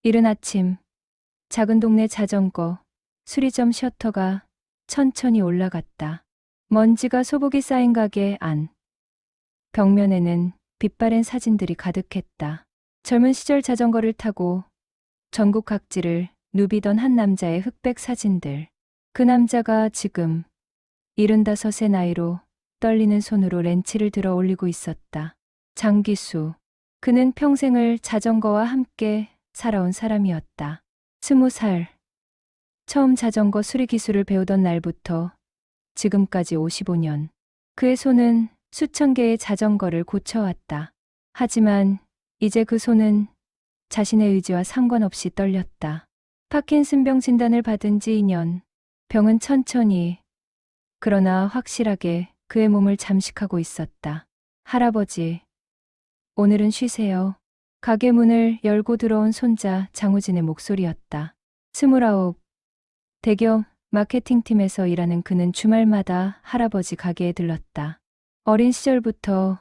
이른 아침, 작은 동네 자전거, 수리점 셔터가 천천히 올라갔다. 먼지가 소복이 쌓인 가게 안. 벽면에는 빛바랜 사진들이 가득했다. 젊은 시절 자전거를 타고 전국 각지를 누비던 한 남자의 흑백 사진들. 그 남자가 지금 75의 나이로 떨리는 손으로 렌치를 들어 올리고 있었다. 장기수. 그는 평생을 자전거와 함께 살아온 사람이었다. 20살. 처음 자전거 수리 기술을 배우던 날부터 지금까지 55년. 그의 손은 수천 개의 자전거를 고쳐왔다. 하지만 이제 그 손은 자신의 의지와 상관없이 떨렸다. 파킨슨병 진단을 받은 지 2년. 병은 천천히, 그러나 확실하게 그의 몸을 잠식하고 있었다. 할아버지, 오늘은 쉬세요. 가게 문을 열고 들어온 손자 장우진의 목소리였다. 29. 대기업 마케팅팀에서 일하는 그는 주말마다 할아버지 가게에 들렀다. 어린 시절부터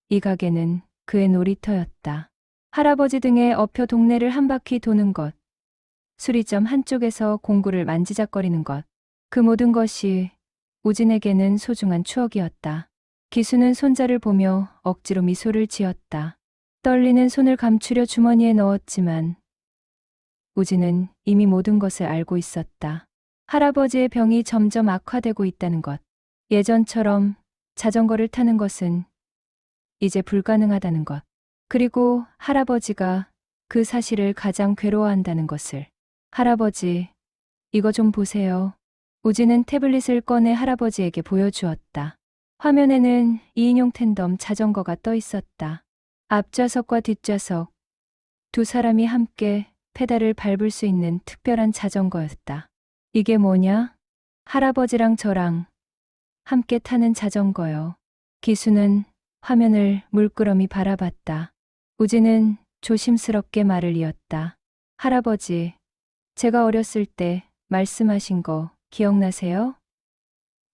이 가게는 그의 놀이터였다. 할아버지 등에 업혀 동네를 한 바퀴 도는 것, 수리점 한쪽에서 공구를 만지작거리는 것, 그 모든 것이 우진에게는 소중한 추억이었다. 기수는 손자를 보며 억지로 미소를 지었다. 떨리는 손을 감추려 주머니에 넣었지만 우진은 이미 모든 것을 알고 있었다. 할아버지의 병이 점점 악화되고 있다는 것, 예전처럼 자전거를 타는 것은 이제 불가능하다는 것, 그리고 할아버지가 그 사실을 가장 괴로워한다는 것을. 할아버지, 이거 좀 보세요. 우진은 태블릿을 꺼내 할아버지에게 보여주었다. 화면에는 2인용 텐덤 자전거가 떠 있었다. 앞좌석과 뒷좌석, 두 사람이 함께 페달을 밟을 수 있는 특별한 자전거였다. 이게 뭐냐? 할아버지랑 저랑 함께 타는 자전거요. 기수는 화면을 물끄러미 바라봤다. 우진은 조심스럽게 말을 이었다. 할아버지, 제가 어렸을 때 말씀하신 거 기억나세요?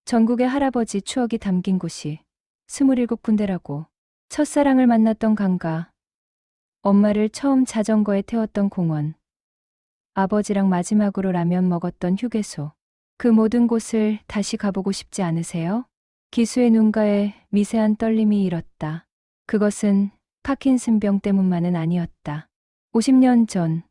전국의 할아버지 추억이 담긴 곳이 27군데라고. 첫사랑을 만났던 강가, 엄마를 처음 자전거에 태웠던 공원, 아버지랑 마지막으로 라면 먹었던 휴게소. 그 모든 곳을 다시 가보고 싶지 않으세요? 기수의 눈가에 미세한 떨림이 일었다. 그것은 파킨슨병 때문만은 아니었다. 50년 전,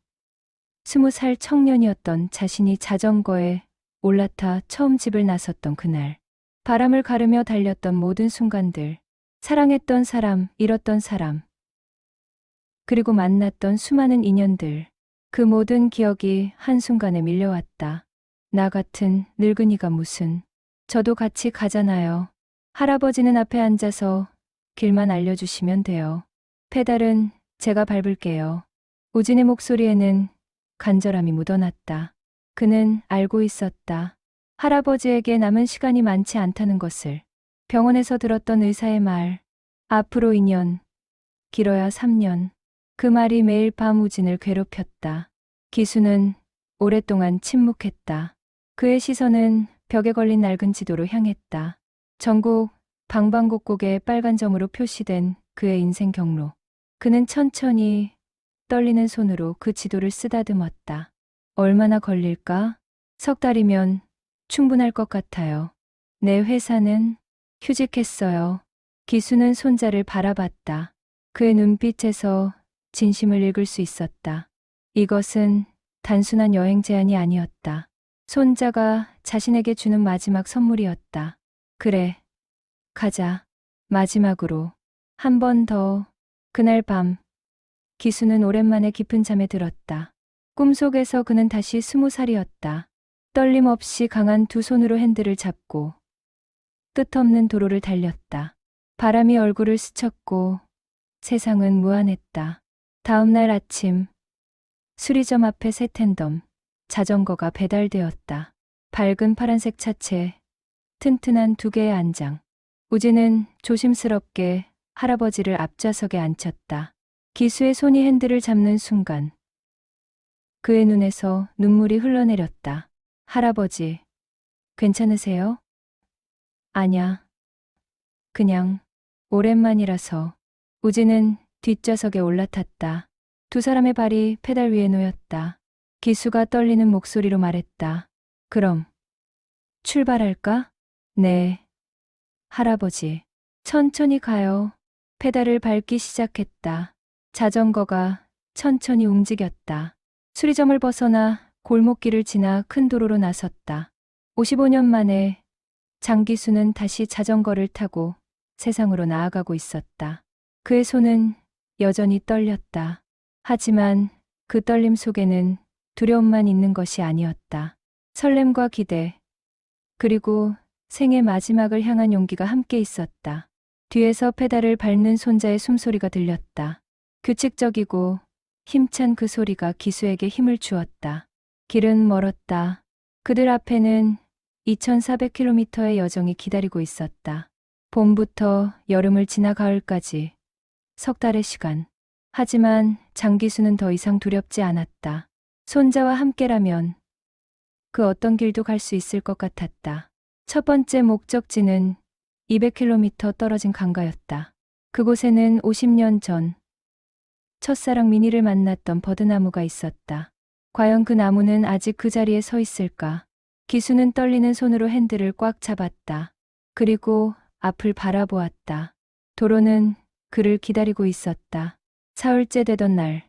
20살 청년이었던 자신이 자전거에 올라타 처음 집을 나섰던 그날. 바람을 가르며 달렸던 모든 순간들, 사랑했던 사람, 잃었던 사람, 그리고 만났던 수많은 인연들, 그 모든 기억이 한순간에 밀려왔다. 나 같은 늙은이가 무슨, 저도 같이 가잖아요. 할아버지는 앞에 앉아서 길만 알려주시면 돼요. 페달은 제가 밟을게요. 우진의 목소리에는 간절함이 묻어났다. 그는 알고 있었다. 할아버지에게 남은 시간이 많지 않다는 것을. 병원에서 들었던 의사의 말, 앞으로 2년, 길어야 3년. 그 말이 매일 밤 우진을 괴롭혔다. 기수는 오랫동안 침묵했다. 그의 시선은 벽에 걸린 낡은 지도로 향했다. 전국 방방곡곡에 빨간 점으로 표시된 그의 인생 경로. 그는 천천히 떨리는 손으로 그 지도를 쓰다듬었다. 얼마나 걸릴까? 3달이면 충분할 것 같아요. 내 회사는 휴직했어요. 기수는 손자를 바라봤다. 그의 눈빛에서 진심을 읽을 수 있었다. 이것은 단순한 여행 제안이 아니었다. 손자가 자신에게 주는 마지막 선물이었다. 그래, 가자. 마지막으로 한 번 더. 그날 밤 기수는 오랜만에 깊은 잠에 들었다. 꿈속에서 그는 다시 20살이었다. 떨림 없이 강한 두 손으로 핸들을 잡고 끝없는 도로를 달렸다. 바람이 얼굴을 스쳤고 세상은 무한했다. 다음 날 아침, 수리점 앞에 새 텐덤, 자전거가 배달되었다. 밝은 파란색 차체, 튼튼한 두 개의 안장. 우진은 조심스럽게 할아버지를 앞좌석에 앉혔다. 기수의 손이 핸들을 잡는 순간 그의 눈에서 눈물이 흘러내렸다. 할아버지, 괜찮으세요? 아냐, 그냥 오랜만이라서. 우진은 뒷좌석에 올라탔다. 두 사람의 발이 페달 위에 놓였다. 기수가 떨리는 목소리로 말했다. 그럼 출발할까? 네. 할아버지. 천천히 가요. 페달을 밟기 시작했다. 자전거가 천천히 움직였다. 수리점을 벗어나 골목길을 지나 큰 도로로 나섰다. 55년 만에 장기수는 다시 자전거를 타고 세상으로 나아가고 있었다. 그의 손은 여전히 떨렸다. 하지만 그 떨림 속에는 두려움만 있는 것이 아니었다. 설렘과 기대, 그리고 생의 마지막을 향한 용기가 함께 있었다. 뒤에서 페달을 밟는 손자의 숨소리가 들렸다. 규칙적이고 힘찬 그 소리가 기수에게 힘을 주었다. 길은 멀었다. 그들 앞에는 2400km의 여정이 기다리고 있었다. 봄부터 여름을 지나 가을까지 석 달의 시간. 하지만 장기수는 더 이상 두렵지 않았다. 손자와 함께라면 그 어떤 길도 갈 수 있을 것 같았다. 첫 번째 목적지는 200km 떨어진 강가였다. 그곳에는 50년 전 첫사랑 미니를 만났던 버드나무가 있었다. 과연 그 나무는 아직 그 자리에 서 있을까? 기수는 떨리는 손으로 핸들을 꽉 잡았다. 그리고 앞을 바라보았다. 도로는 그를 기다리고 있었다. 사흘째 되던 날,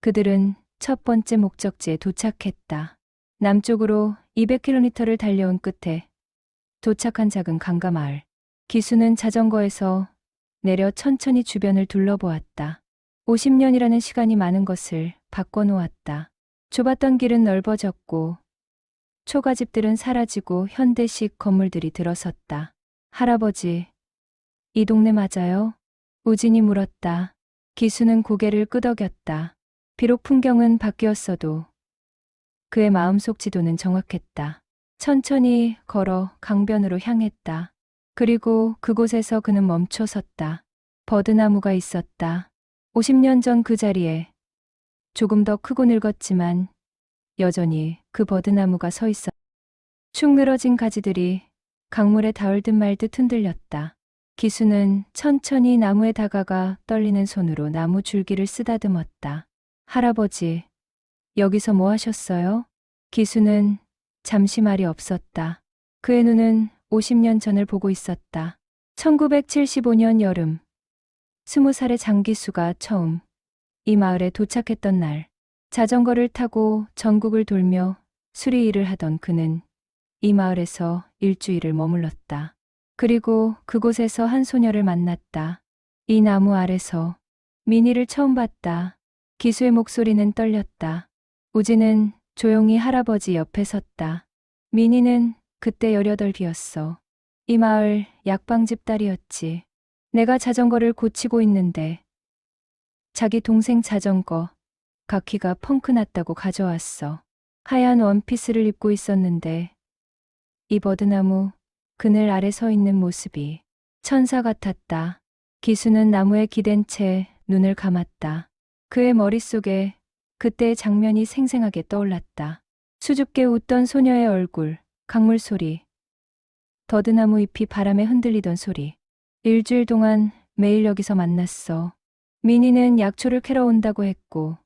그들은 첫 번째 목적지에 도착했다. 남쪽으로 200km를 달려온 끝에 도착한 작은 강가 마을. 기수는 자전거에서 내려 천천히 주변을 둘러보았다. 50년이라는 시간이 많은 것을 바꿔놓았다. 좁았던 길은 넓어졌고 초가집들은 사라지고 현대식 건물들이 들어섰다. 할아버지, 이 동네 맞아요? 우진이 물었다. 기수는 고개를 끄덕였다. 비록 풍경은 바뀌었어도 그의 마음속 지도는 정확했다. 천천히 걸어 강변으로 향했다. 그리고 그곳에서 그는 멈춰 섰다. 버드나무가 있었다. 50년 전 그 자리에 조금 더 크고 늙었지만 여전히 그 버드나무가 서 있었다. 축 늘어진 가지들이 강물에 닿을 듯 말 듯 흔들렸다. 기수는 천천히 나무에 다가가 떨리는 손으로 나무 줄기를 쓰다듬었다. 할아버지, 여기서 뭐 하셨어요? 기수는 잠시 말이 없었다. 그의 눈은 50년 전을 보고 있었다. 1975년 여름, 20살의 장기수가 처음 이 마을에 도착했던 날, 자전거를 타고 전국을 돌며 수리 일을 하던 그는 이 마을에서 일주일을 머물렀다. 그리고 그곳에서 한 소녀를 만났다. 이 나무 아래서 미니를 처음 봤다. 기수의 목소리는 떨렸다. 우진은 조용히 할아버지 옆에 섰다. 미니는 그때 18이었어. 이 마을 약방집 딸이었지. 내가 자전거를 고치고 있는데 자기 동생 자전거 바퀴가 펑크 났다고 가져왔어. 하얀 원피스를 입고 있었는데 이 버드나무 그늘 아래 서 있는 모습이 천사 같았다. 기수는 나무에 기댄 채 눈을 감았다. 그의 머릿속에 그때의 장면이 생생하게 떠올랐다. 수줍게 웃던 소녀의 얼굴, 강물 소리, 버드나무 잎이 바람에 흔들리던 소리. 일주일 동안 매일 여기서 만났어. 미니는 약초를 캐러 온다고 했고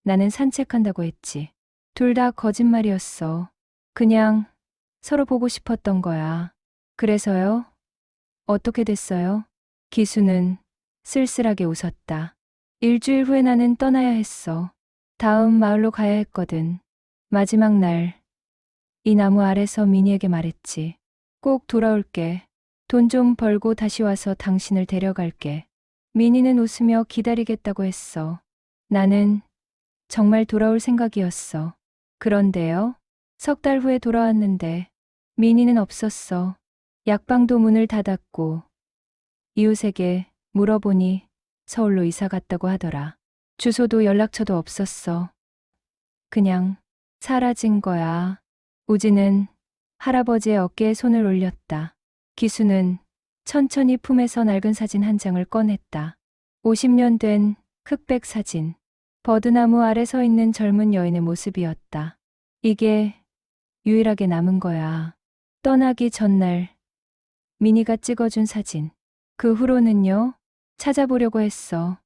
나는 산책한다고 했지. 둘 다 거짓말이었어. 그냥 서로 보고 싶었던 거야. 그래서요? 어떻게 됐어요? 기수는 쓸쓸하게 웃었다. 일주일 후에 나는 떠나야 했어. 다음 마을로 가야 했거든. 마지막 날, 이 나무 아래서 미니에게 말했지. 꼭 돌아올게. 돈 좀 벌고 다시 와서 당신을 데려갈게. 미니는 웃으며 기다리겠다고 했어. 나는 정말 돌아올 생각이었어. 그런데요, 석 달 후에 돌아왔는데 미니는 없었어. 약방도 문을 닫았고 이웃에게 물어보니 서울로 이사 갔다고 하더라. 주소도 연락처도 없었어. 그냥 사라진 거야. 우진은 할아버지의 어깨에 손을 올렸다. 기수는 천천히 품에서 낡은 사진 한 장을 꺼냈다. 50년 된 흑백 사진. 버드나무 아래 서 있는 젊은 여인의 모습이었다. 이게 유일하게 남은 거야. 떠나기 전날 미니가 찍어준 사진. 그 후로는요, 찾아보려고 했어.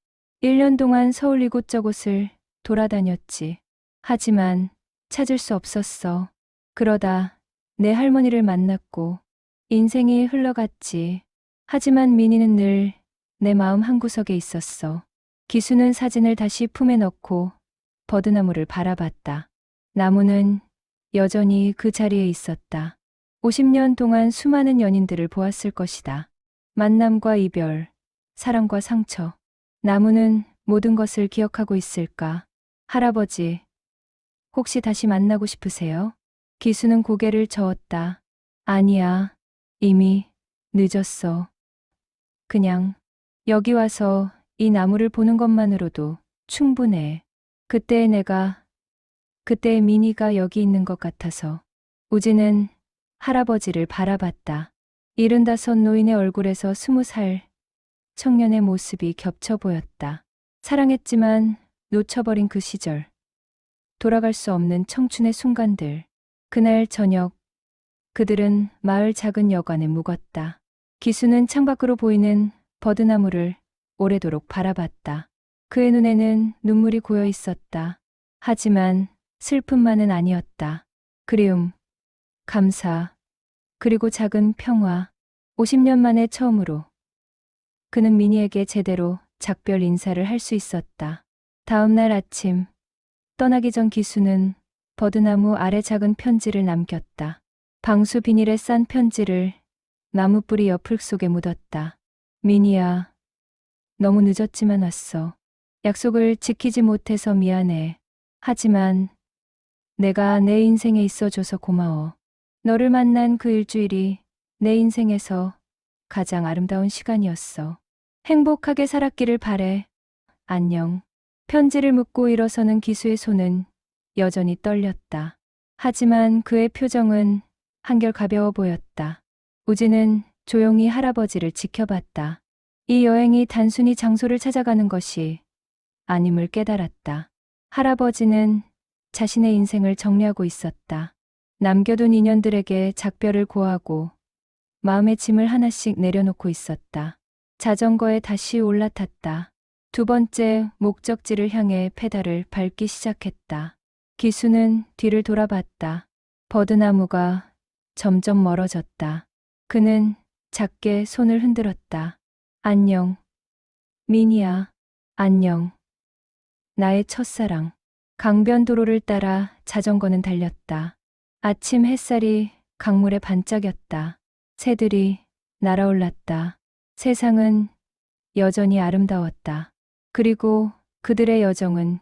1년 동안 서울 이곳저곳을 돌아다녔지. 하지만 찾을 수 없었어. 그러다 내 할머니를 만났고 인생이 흘러갔지. 하지만 민희는 늘 내 마음 한구석에 있었어. 기수는 사진을 다시 품에 넣고 버드나무를 바라봤다. 나무는 여전히 그 자리에 있었다. 50년 동안 수많은 연인들을 보았을 것이다. 만남과 이별, 사랑과 상처. 나무는 모든 것을 기억하고 있을까? 할아버지, 혹시 다시 만나고 싶으세요? 기수는 고개를 저었다. 아니야, 이미 늦었어. 그냥 여기 와서 이 나무를 보는 것만으로도 충분해. 그때의 미니가 여기 있는 것 같아서. 우지는 할아버지를 바라봤다. 75 노인의 얼굴에서 20살 청년의 모습이 겹쳐 보였다. 사랑했지만 놓쳐버린 그 시절. 돌아갈 수 없는 청춘의 순간들. 그날 저녁, 그들은 마을 작은 여관에 묵었다. 기수는 창밖으로 보이는 버드나무를 오래도록 바라봤다. 그의 눈에는 눈물이 고여 있었다. 하지만 슬픔만은 아니었다. 그리움, 감사, 그리고 작은 평화. 50년 만에 처음으로 그는 미니에게 제대로 작별 인사를 할 수 있었다. 다음 날 아침, 떠나기 전 기수는 버드나무 아래 작은 편지를 남겼다. 방수 비닐에 싼 편지를 나무 뿌리 옆흙 속에 묻었다. 미니야, 너무 늦었지만 왔어. 약속을 지키지 못해서 미안해. 하지만 내가 내 인생에 있어줘서 고마워. 너를 만난 그 일주일이 내 인생에서 가장 아름다운 시간이었어. 행복하게 살았기를 바래. 안녕. 편지를 묻고 일어서는 기수의 손은 여전히 떨렸다. 하지만 그의 표정은 한결 가벼워 보였다. 우지는 조용히 할아버지를 지켜봤다. 이 여행이 단순히 장소를 찾아가는 것이 아님을 깨달았다. 할아버지는 자신의 인생을 정리하고 있었다. 남겨둔 인연들에게 작별을 고하고 마음의 짐을 하나씩 내려놓고 있었다. 자전거에 다시 올라탔다. 두 번째 목적지를 향해 페달을 밟기 시작했다. 기수는 뒤를 돌아봤다. 버드나무가 점점 멀어졌다. 그는 작게 손을 흔들었다. 안녕. 미니야. 안녕. 나의 첫사랑. 강변도로를 따라 자전거는 달렸다. 아침 햇살이 강물에 반짝였다. 새들이 날아올랐다. 세상은 여전히 아름다웠다. 그리고 그들의 여정은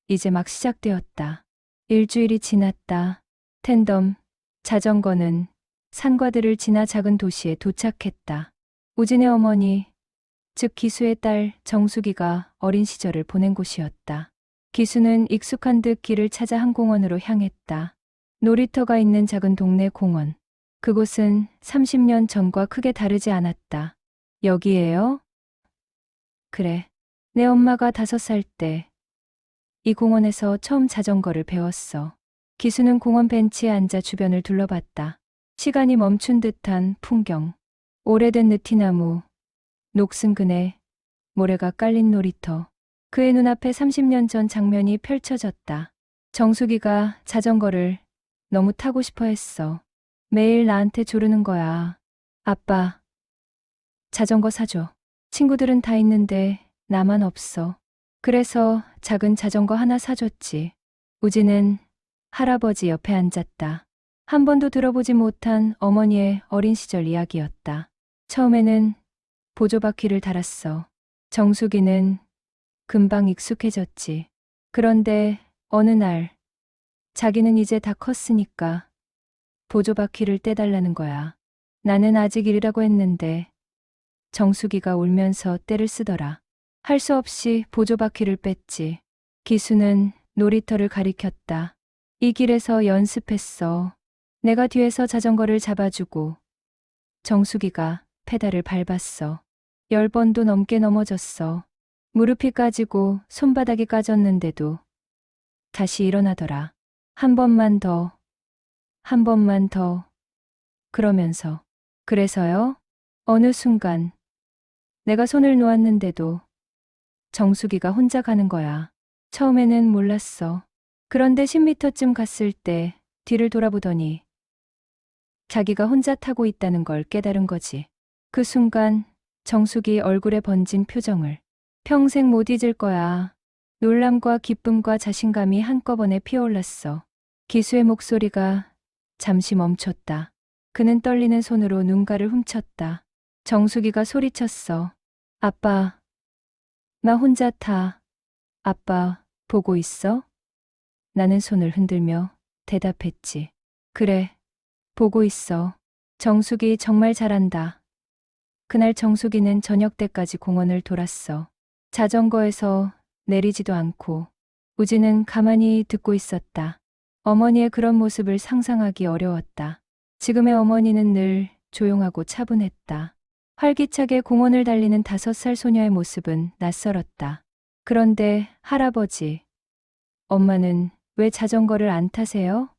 이제 막 시작되었다. 일주일이 지났다. 텐덤, 자전거는 산과들을 지나 작은 도시에 도착했다. 우진의 어머니, 즉 기수의 딸 정숙이가 어린 시절을 보낸 곳이었다. 기수는 익숙한 듯 길을 찾아 한 공원으로 향했다. 놀이터가 있는 작은 동네 공원. 그곳은 30년 전과 크게 다르지 않았다. 여기에요? 그래. 내 엄마가 5살 때 이 공원에서 처음 자전거를 배웠어. 기수는 공원 벤치에 앉아 주변을 둘러봤다. 시간이 멈춘 듯한 풍경. 오래된 느티나무, 녹슨 그네, 모래가 깔린 놀이터. 그의 눈앞에 30년 전 장면이 펼쳐졌다. 정숙이가 자전거를 너무 타고 싶어 했어. 매일 나한테 조르는 거야. 아빠, 자전거 사줘. 친구들은 다 있는데 나만 없어. 그래서 작은 자전거 하나 사줬지. 우지는 할아버지 옆에 앉았다. 한 번도 들어보지 못한 어머니의 어린 시절 이야기였다. 처음에는 보조바퀴를 달았어. 정숙이는 금방 익숙해졌지. 그런데 어느 날 자기는 이제 다 컸으니까 보조바퀴를 떼달라는 거야. 나는 아직 이르라고 했는데 정숙이가 울면서 떼를 쓰더라. 할 수 없이 보조바퀴를 뺐지. 기수는 놀이터를 가리켰다. 이 길에서 연습했어. 내가 뒤에서 자전거를 잡아주고 정숙이가 페달을 밟았어. 10번도 넘게 넘어졌어. 무릎이 까지고 손바닥이 까졌는데도 다시 일어나더라. 한 번만 더, 한 번만 더. 그러면서. 그래서요? 어느 순간 내가 손을 놓았는데도 정수기가 혼자 가는 거야. 처음에는 몰랐어. 그런데 10m쯤 갔을 때 뒤를 돌아보더니 자기가 혼자 타고 있다는 걸 깨달은 거지. 그 순간 정숙이 얼굴에 번진 표정을 평생 못 잊을 거야. 놀람과 기쁨과 자신감이 한꺼번에 피어올랐어. 기수의 목소리가 잠시 멈췄다. 그는 떨리는 손으로 눈가를 훔쳤다. 정숙이가 소리쳤어. 아빠, 나 혼자 타. 아빠, 보고 있어? 나는 손을 흔들며 대답했지. 그래, 보고 있어. 정숙이 정말 잘한다. 그날 정숙이는 저녁 때까지 공원을 돌았어. 자전거에서 내리지도 않고 우진은 가만히 듣고 있었다. 어머니의 그런 모습을 상상하기 어려웠다. 지금의 어머니는 늘 조용하고 차분했다. 활기차게 공원을 달리는 5살 소녀의 모습은 낯설었다. 그런데 할아버지, 엄마는 왜 자전거를 안 타세요?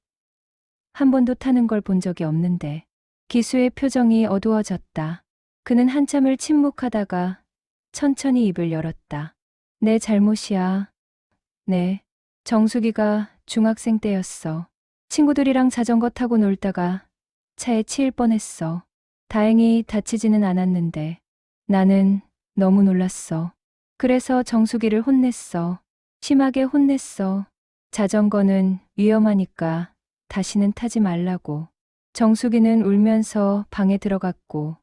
한 번도 타는 걸 본 적이 없는데. 기수의 표정이 어두워졌다. 그는 한참을 침묵하다가 천천히 입을 열었다. 내 잘못이야. 네. 정숙이가 중학생 때였어. 친구들이랑 자전거 타고 놀다가 차에 치일 뻔했어. 다행히 다치지는 않았는데 나는 너무 놀랐어. 그래서 정숙이를 혼냈어. 심하게 혼냈어. 자전거는 위험하니까 다시는 타지 말라고. 정숙이는 울면서 방에 들어갔고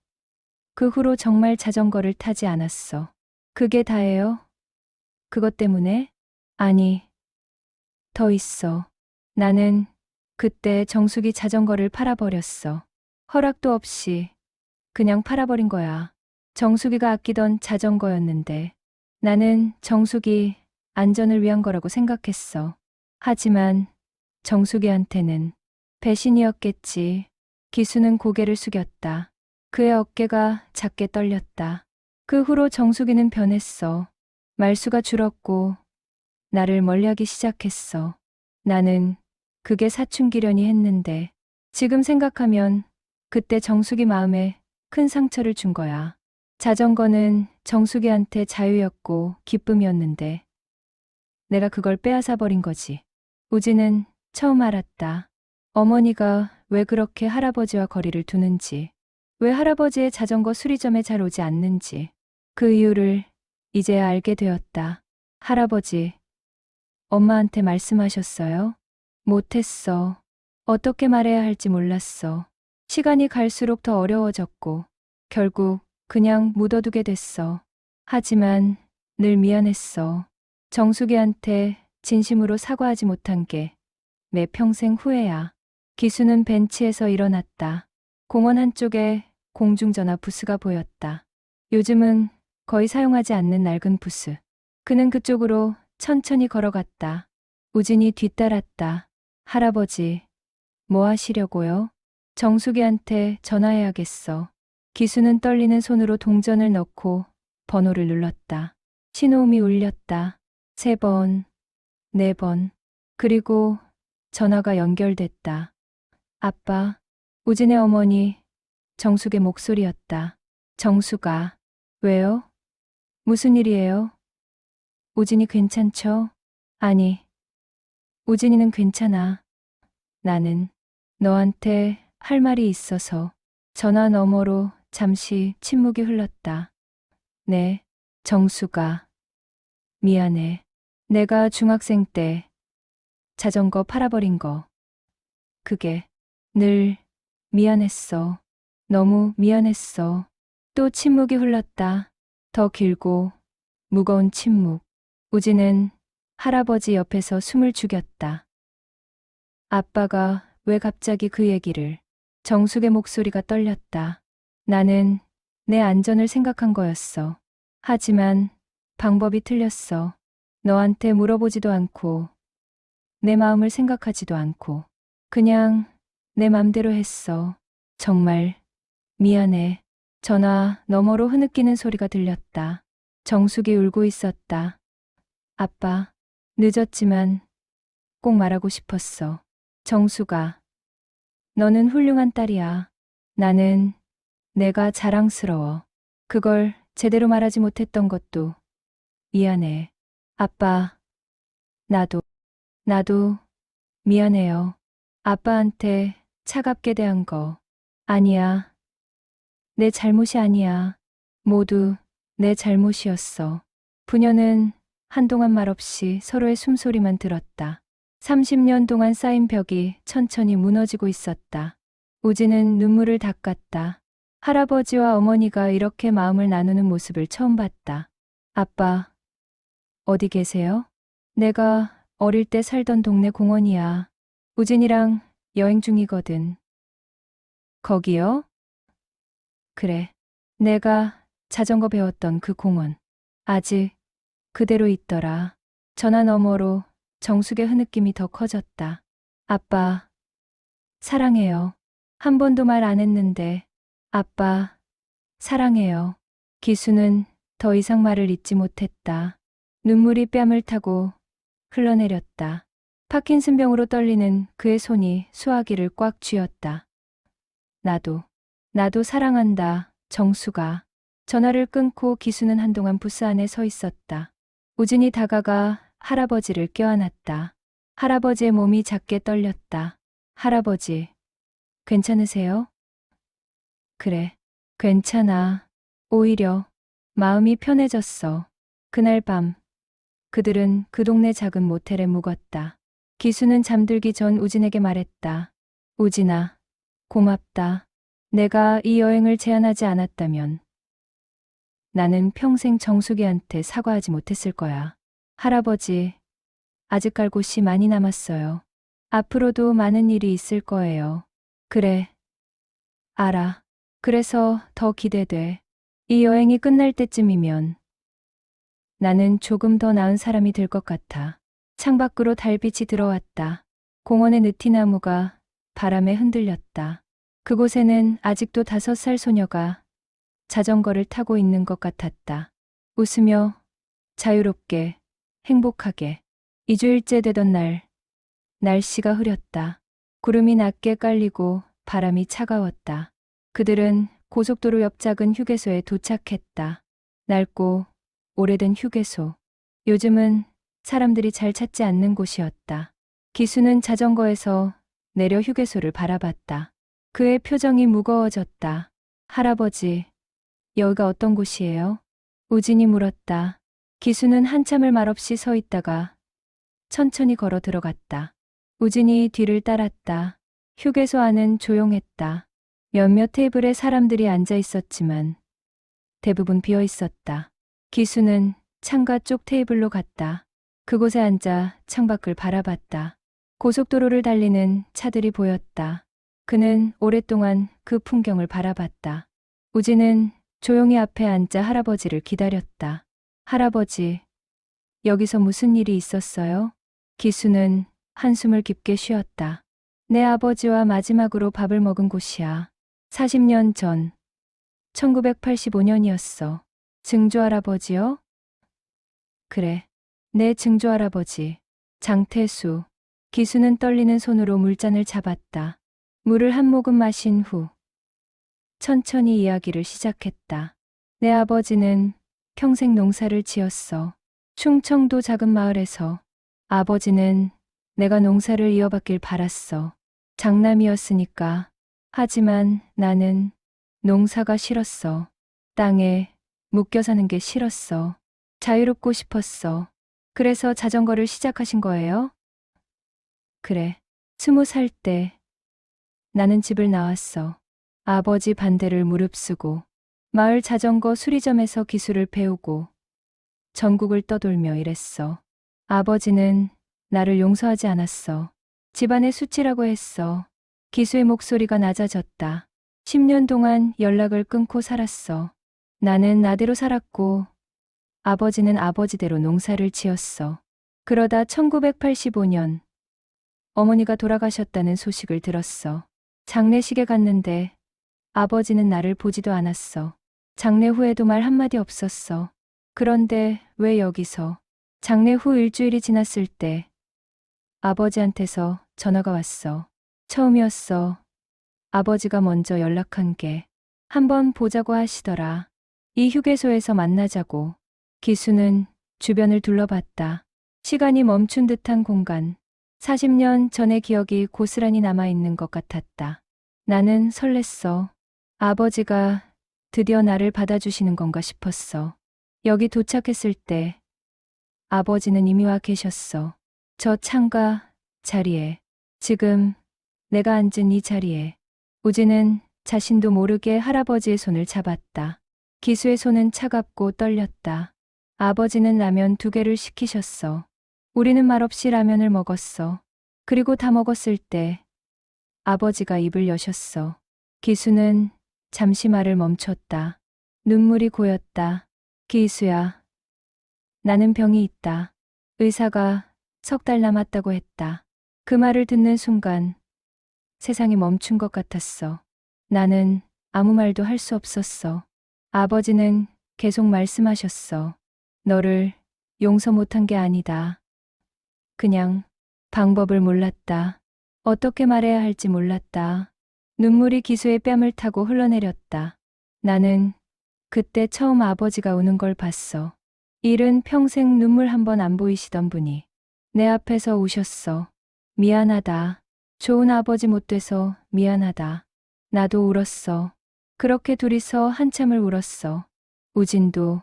그 후로 정말 자전거를 타지 않았어. 그게 다예요? 그것 때문에? 아니, 더 있어. 나는 그때 정숙이 자전거를 팔아버렸어. 허락도 없이 그냥 팔아버린 거야. 정숙이가 아끼던 자전거였는데 나는 정숙이 안전을 위한 거라고 생각했어. 하지만 정숙이한테는 배신이었겠지. 기수는 고개를 숙였다. 그의 어깨가 작게 떨렸다. 그 후로 정숙이는 변했어. 말수가 줄었고 나를 멀리하기 시작했어. 나는 그게 사춘기려니 했는데 지금 생각하면 그때 정숙이 마음에 큰 상처를 준 거야. 자전거는 정숙이한테 자유였고 기쁨이었는데 내가 그걸 빼앗아 버린 거지. 우지는 처음 알았다. 어머니가 왜 그렇게 할아버지와 거리를 두는지, 왜 할아버지의 자전거 수리점에 잘 오지 않는지, 그 이유를 이제야 알게 되었다. 할아버지, 엄마한테 말씀하셨어요? 못했어. 어떻게 말해야 할지 몰랐어. 시간이 갈수록 더 어려워졌고, 결국 그냥 묻어두게 됐어. 하지만 늘 미안했어. 정숙이한테 진심으로 사과하지 못한 게 내 평생 후회야. 기수는 벤치에서 일어났다. 공원 한쪽에 공중전화 부스가 보였다. 요즘은 거의 사용하지 않는 낡은 부스. 그는 그쪽으로 천천히 걸어갔다. 우진이 뒤따랐다. 할아버지, 뭐 하시려고요? 정숙이한테 전화해야겠어. 기수는 떨리는 손으로 동전을 넣고 번호를 눌렀다. 신호음이 울렸다. 3번, 4번. 그리고 전화가 연결됐다. 아빠, 우진의 어머니, 정숙의 목소리였다. 정숙아, 왜요? 무슨 일이에요? 우진이 괜찮죠? 아니, 우진이는 괜찮아. 나는 너한테 할 말이 있어서. 전화 너머로 잠시 침묵이 흘렀다. 네, 정숙아. 미안해. 내가 중학생 때 자전거 팔아버린 거. 그게 늘 미안했어. 너무 미안했어. 또 침묵이 흘렀다. 더 길고 무거운 침묵. 우진은 할아버지 옆에서 숨을 죽였다. 아빠가 왜 갑자기 그 얘기를. 정숙의 목소리가 떨렸다. 나는 내 안전을 생각한 거였어. 하지만 방법이 틀렸어. 너한테 물어보지도 않고 내 마음을 생각하지도 않고 그냥 내 맘대로 했어. 정말 미안해. 전화 너머로 흐느끼는 소리가 들렸다. 정숙이 울고 있었다. 아빠, 늦었지만 꼭 말하고 싶었어. 정숙아, 너는 훌륭한 딸이야. 나는 내가 자랑스러워. 그걸 제대로 말하지 못했던 것도 미안해. 아빠, 나도 미안해요. 아빠한테 차갑게 대한 거. 아니야. 내 잘못이 아니야. 모두 내 잘못이었어. 부녀는 한동안 말없이 서로의 숨소리만 들었다. 30년 동안 쌓인 벽이 천천히 무너지고 있었다. 우진은 눈물을 닦았다. 할아버지와 어머니가 이렇게 마음을 나누는 모습을 처음 봤다. 아빠, 어디 계세요? 내가 어릴 때 살던 동네 공원이야. 우진이랑 여행 중이거든. 거기요? 그래. 내가 자전거 배웠던 그 공원. 아직 그대로 있더라. 전화 너머로 정숙의 흐느낌이 더 커졌다. 아빠, 사랑해요. 한 번도 말 안 했는데, 아빠, 사랑해요. 기수는 더 이상 말을 잇지 못했다. 눈물이 뺨을 타고 흘러내렸다. 파킨슨병으로 떨리는 그의 손이 수화기를 꽉 쥐었다. 나도 사랑한다, 정수가. 전화를 끊고 기수는 한동안 부스 안에 서 있었다. 우진이 다가가 할아버지를 껴안았다. 할아버지의 몸이 작게 떨렸다. 할아버지, 괜찮으세요? 그래, 괜찮아. 오히려 마음이 편해졌어. 그날 밤, 그들은 그 동네 작은 모텔에 묵었다. 기수는 잠들기 전 우진에게 말했다. 우진아, 고맙다. 내가 이 여행을 제안하지 않았다면 나는 평생 정숙이한테 사과하지 못했을 거야. 할아버지, 아직 갈 곳이 많이 남았어요. 앞으로도 많은 일이 있을 거예요. 그래, 알아. 그래서 더 기대돼. 이 여행이 끝날 때쯤이면 나는 조금 더 나은 사람이 될 것 같아. 창밖으로 달빛이 들어왔다. 공원의 느티나무가 바람에 흔들렸다. 그곳에는 아직도 5살 소녀가 자전거를 타고 있는 것 같았다. 웃으며 자유롭게 행복하게. 2주일째 되던 날, 날씨가 흐렸다. 구름이 낮게 깔리고 바람이 차가웠다. 그들은 고속도로 옆 작은 휴게소에 도착했다. 낡고 오래된 휴게소. 요즘은 사람들이 잘 찾지 않는 곳이었다. 기수는 자전거에서 내려 휴게소를 바라봤다. 그의 표정이 무거워졌다. 할아버지, 여기가 어떤 곳이에요? 우진이 물었다. 기수는 한참을 말없이 서 있다가 천천히 걸어 들어갔다. 우진이 뒤를 따랐다. 휴게소 안은 조용했다. 몇몇 테이블에 사람들이 앉아 있었지만 대부분 비어 있었다. 기수는 창가 쪽 테이블로 갔다. 그곳에 앉아 창밖을 바라봤다. 고속도로를 달리는 차들이 보였다. 그는 오랫동안 그 풍경을 바라봤다. 우진은 조용히 앞에 앉아 할아버지를 기다렸다. 할아버지, 여기서 무슨 일이 있었어요? 기수는 한숨을 깊게 쉬었다. 내 아버지와 마지막으로 밥을 먹은 곳이야. 40년 전, 1985년이었어. 증조할아버지요? 그래, 내 증조할아버지, 장태수. 기수는 떨리는 손으로 물잔을 잡았다. 물을 한 모금 마신 후 천천히 이야기를 시작했다. 내 아버지는 평생 농사를 지었어. 충청도 작은 마을에서. 아버지는 내가 농사를 이어받길 바랐어. 장남이었으니까. 하지만 나는 농사가 싫었어. 땅에 묶여 사는 게 싫었어. 자유롭고 싶었어. 그래서 자전거를 시작하신 거예요? 그래. 20살 때 나는 집을 나왔어. 아버지 반대를 무릅쓰고 마을 자전거 수리점에서 기술을 배우고 전국을 떠돌며 일했어. 아버지는 나를 용서하지 않았어. 집안의 수치라고 했어. 기수의 목소리가 낮아졌다. 10년 동안 연락을 끊고 살았어. 나는 나대로 살았고 아버지는 아버지대로 농사를 지었어. 그러다 1985년 어머니가 돌아가셨다는 소식을 들었어. 장례식에 갔는데 아버지는 나를 보지도 않았어. 장례 후에도 말 한마디 없었어. 그런데 왜 여기서? 장례 후 일주일이 지났을 때 아버지한테서 전화가 왔어. 처음이었어. 아버지가 먼저 연락한 게. 한번 보자고 하시더라. 이 휴게소에서 만나자고. 기수는 주변을 둘러봤다. 시간이 멈춘 듯한 공간. 40년 전의 기억이 고스란히 남아있는 것 같았다. 나는 설렜어. 아버지가 드디어 나를 받아주시는 건가 싶었어. 여기 도착했을 때 아버지는 이미 와 계셨어. 저 창가 자리에, 지금 내가 앉은 이 자리에. 우진은 자신도 모르게 할아버지의 손을 잡았다. 기수의 손은 차갑고 떨렸다. 아버지는 라면 2개를 시키셨어. 우리는 말없이 라면을 먹었어. 그리고 다 먹었을 때 아버지가 입을 여셨어. 기수는 잠시 말을 멈췄다. 눈물이 고였다. 기수야, 나는 병이 있다. 의사가 3달 남았다고 했다. 그 말을 듣는 순간 세상이 멈춘 것 같았어. 나는 아무 말도 할 수 없었어. 아버지는 계속 말씀하셨어. 너를 용서 못한 게 아니다. 그냥 방법을 몰랐다. 어떻게 말해야 할지 몰랐다. 눈물이 기수의 뺨을 타고 흘러내렸다. 나는 그때 처음 아버지가 우는 걸 봤어. 일은 평생 눈물 한 번 안 보이시던 분이 내 앞에서 우셨어. 미안하다. 좋은 아버지 못 돼서 미안하다. 나도 울었어. 그렇게 둘이서 한참을 울었어. 우진도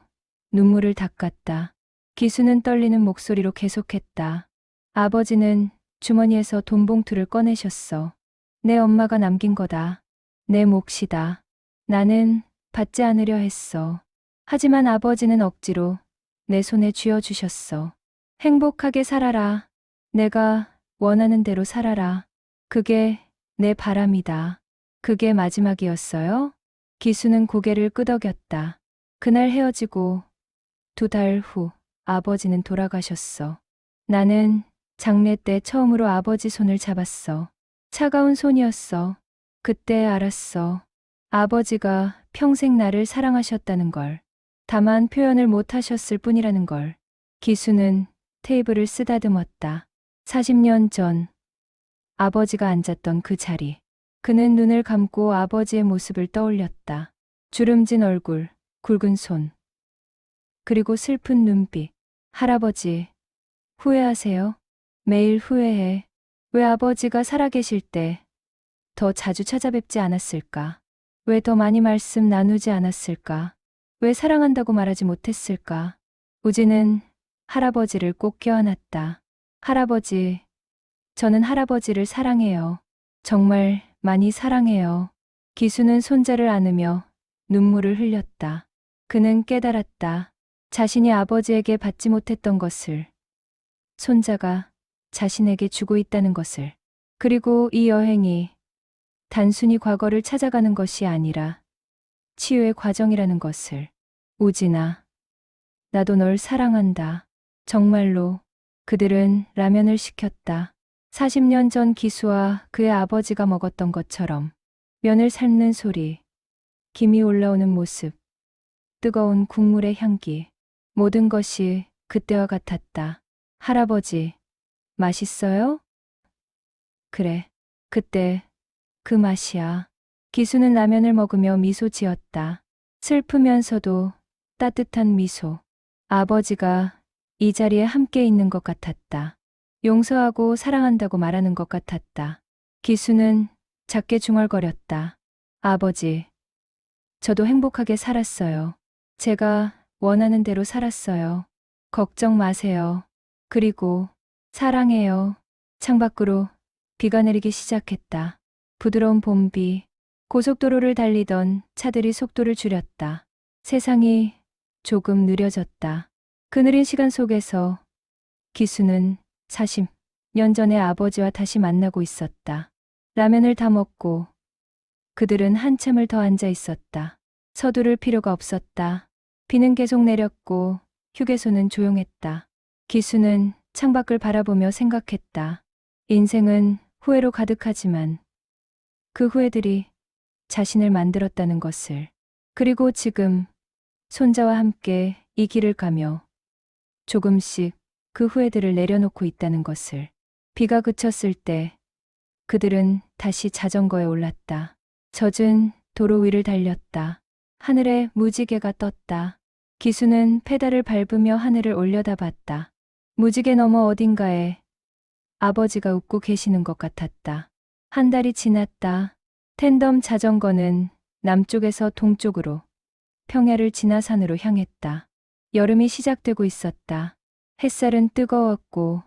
눈물을 닦았다. 기수는 떨리는 목소리로 계속했다. 아버지는 주머니에서 돈 봉투를 꺼내셨어. 내 엄마가 남긴 거다. 내 몫이다. 나는 받지 않으려 했어. 하지만 아버지는 억지로 내 손에 쥐어주셨어. 행복하게 살아라. 내가 원하는 대로 살아라. 그게 내 바람이다. 그게 마지막이었어요? 기수는 고개를 끄덕였다. 그날 헤어지고 2달 후 아버지는 돌아가셨어. 나는 장례 때 처음으로 아버지 손을 잡았어. 차가운 손이었어. 그때 알았어. 아버지가 평생 나를 사랑하셨다는 걸. 다만 표현을 못 하셨을 뿐이라는 걸. 기수는 테이블을 쓰다듬었다. 40년 전 아버지가 앉았던 그 자리. 그는 눈을 감고 아버지의 모습을 떠올렸다. 주름진 얼굴, 굵은 손, 그리고 슬픈 눈빛. 할아버지, 후회하세요? 매일 후회해. 왜 아버지가 살아계실 때 더 자주 찾아뵙지 않았을까? 왜 더 많이 말씀 나누지 않았을까? 왜 사랑한다고 말하지 못했을까? 우진은 할아버지를 꼭 껴안았다. 할아버지, 저는 할아버지를 사랑해요. 정말 많이 사랑해요. 기수는 손자를 안으며 눈물을 흘렸다. 그는 깨달았다. 자신이 아버지에게 받지 못했던 것을 손자가 자신에게 주고 있다는 것을. 그리고 이 여행이 단순히 과거를 찾아가는 것이 아니라 치유의 과정이라는 것을. 우진아, 나도 널 사랑한다. 정말로. 그들은 라면을 시켰다. 40년 전 기수와 그의 아버지가 먹었던 것처럼. 면을 삶는 소리, 김이 올라오는 모습, 뜨거운 국물의 향기. 모든 것이 그때와 같았다. 할아버지, 맛있어요? 그래, 그때 그 맛이야. 기수는 라면을 먹으며 미소 지었다. 슬프면서도 따뜻한 미소. 아버지가 이 자리에 함께 있는 것 같았다. 용서하고 사랑한다고 말하는 것 같았다. 기수는 작게 중얼거렸다. 아버지, 저도 행복하게 살았어요. 제가 원하는 대로 살았어요. 걱정 마세요. 그리고 사랑해요. 창밖으로 비가 내리기 시작했다. 부드러운 봄비. 고속도로를 달리던 차들이 속도를 줄였다. 세상이 조금 느려졌다. 그 느린 시간 속에서 기수는 40년 전의 아버지와 다시 만나고 있었다. 라면을 다 먹고 그들은 한참을 더 앉아 있었다. 서두를 필요가 없었다. 비는 계속 내렸고 휴게소는 조용했다. 기수는 창밖을 바라보며 생각했다. 인생은 후회로 가득하지만 그 후회들이 자신을 만들었다는 것을. 그리고 지금 손자와 함께 이 길을 가며 조금씩 그 후회들을 내려놓고 있다는 것을. 비가 그쳤을 때 그들은 다시 자전거에 올랐다. 젖은 도로 위를 달렸다. 하늘에 무지개가 떴다. 기수는 페달을 밟으며 하늘을 올려다봤다. 무지개 너머 어딘가에 아버지가 웃고 계시는 것 같았다. 한 달이 지났다. 텐덤 자전거는 남쪽에서 동쪽으로 평야를 지나 산으로 향했다. 여름이 시작되고 있었다. 햇살은 뜨거웠고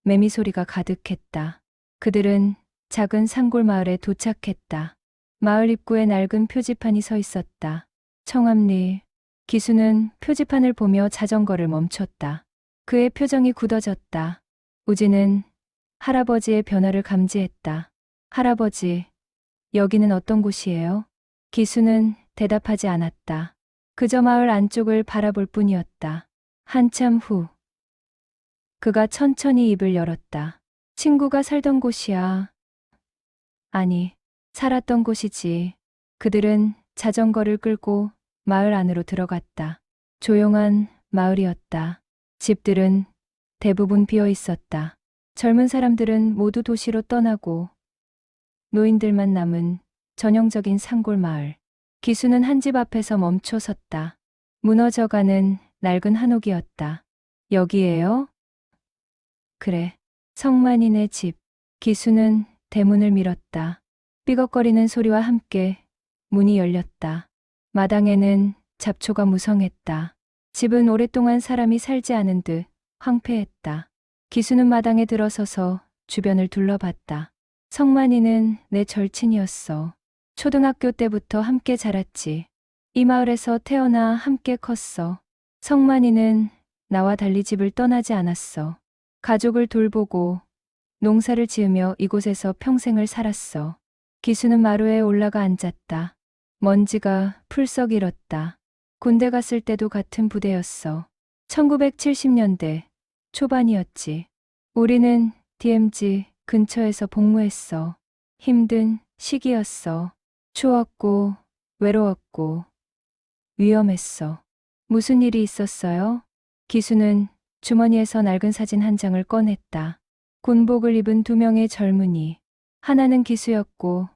매미 소리가 가득했다. 그들은 작은 산골 마을에 도착했다. 마을 입구에 낡은 표지판이 서 있었다. 청암리. 기수는 표지판을 보며 자전거를 멈췄다. 그의 표정이 굳어졌다. 우진은 할아버지의 변화를 감지했다. 할아버지, 여기는 어떤 곳이에요? 기수는 대답하지 않았다. 그저 마을 안쪽을 바라볼 뿐이었다. 한참 후, 그가 천천히 입을 열었다. 친구가 살던 곳이야. 아니, 살았던 곳이지. 그들은 자전거를 끌고 마을 안으로 들어갔다. 조용한 마을이었다. 집들은 대부분 비어 있었다. 젊은 사람들은 모두 도시로 떠나고 노인들만 남은 전형적인 산골 마을. 기수는 한 집 앞에서 멈춰 섰다. 무너져가는 낡은 한옥이었다. 여기에요? 그래. 성만이네 집. 기수는 대문을 밀었다. 삐걱거리는 소리와 함께 문이 열렸다. 마당에는 잡초가 무성했다. 집은 오랫동안 사람이 살지 않은 듯 황폐했다. 기수는 마당에 들어서서 주변을 둘러봤다. 성만이는 내 절친이었어. 초등학교 때부터 함께 자랐지. 이 마을에서 태어나 함께 컸어. 성만이는 나와 달리 집을 떠나지 않았어. 가족을 돌보고 농사를 지으며 이곳에서 평생을 살았어. 기수는 마루에 올라가 앉았다. 먼지가 풀썩 일었다. 군대 갔을 때도 같은 부대였어. 1970년대 초반이었지. 우리는 DMZ 근처에서 복무했어. 힘든 시기였어. 추웠고 외로웠고 위험했어. 무슨 일이 있었어요? 기수는 주머니에서 낡은 사진 한 장을 꺼냈다. 군복을 입은 두 명의 젊은이. 하나는 기수였고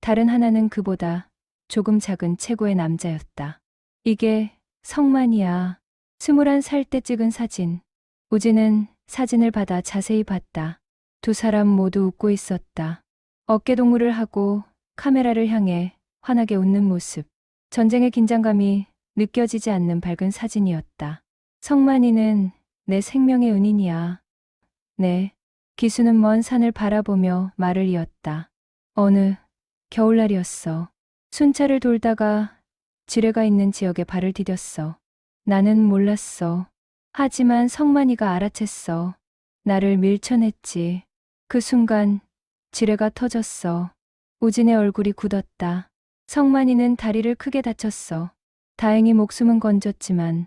다른 하나는 그보다 조금 작은 최고의 남자였다. 이게 성만이야. 21살 때 찍은 사진. 우진은 사진을 받아 자세히 봤다. 두 사람 모두 웃고 있었다. 어깨동무를 하고 카메라를 향해 환하게 웃는 모습. 전쟁의 긴장감이 느껴지지 않는 밝은 사진이었다. 성만이는 내 생명의 은인이야. 네. 기수는 먼 산을 바라보며 말을 이었다. 어느 겨울날이었어. 순찰을 돌다가 지뢰가 있는 지역에 발을 디뎠어. 나는 몰랐어. 하지만 성만이가 알아챘어. 나를 밀쳐냈지. 그 순간 지뢰가 터졌어. 우진의 얼굴이 굳었다. 성만이는 다리를 크게 다쳤어. 다행히 목숨은 건졌지만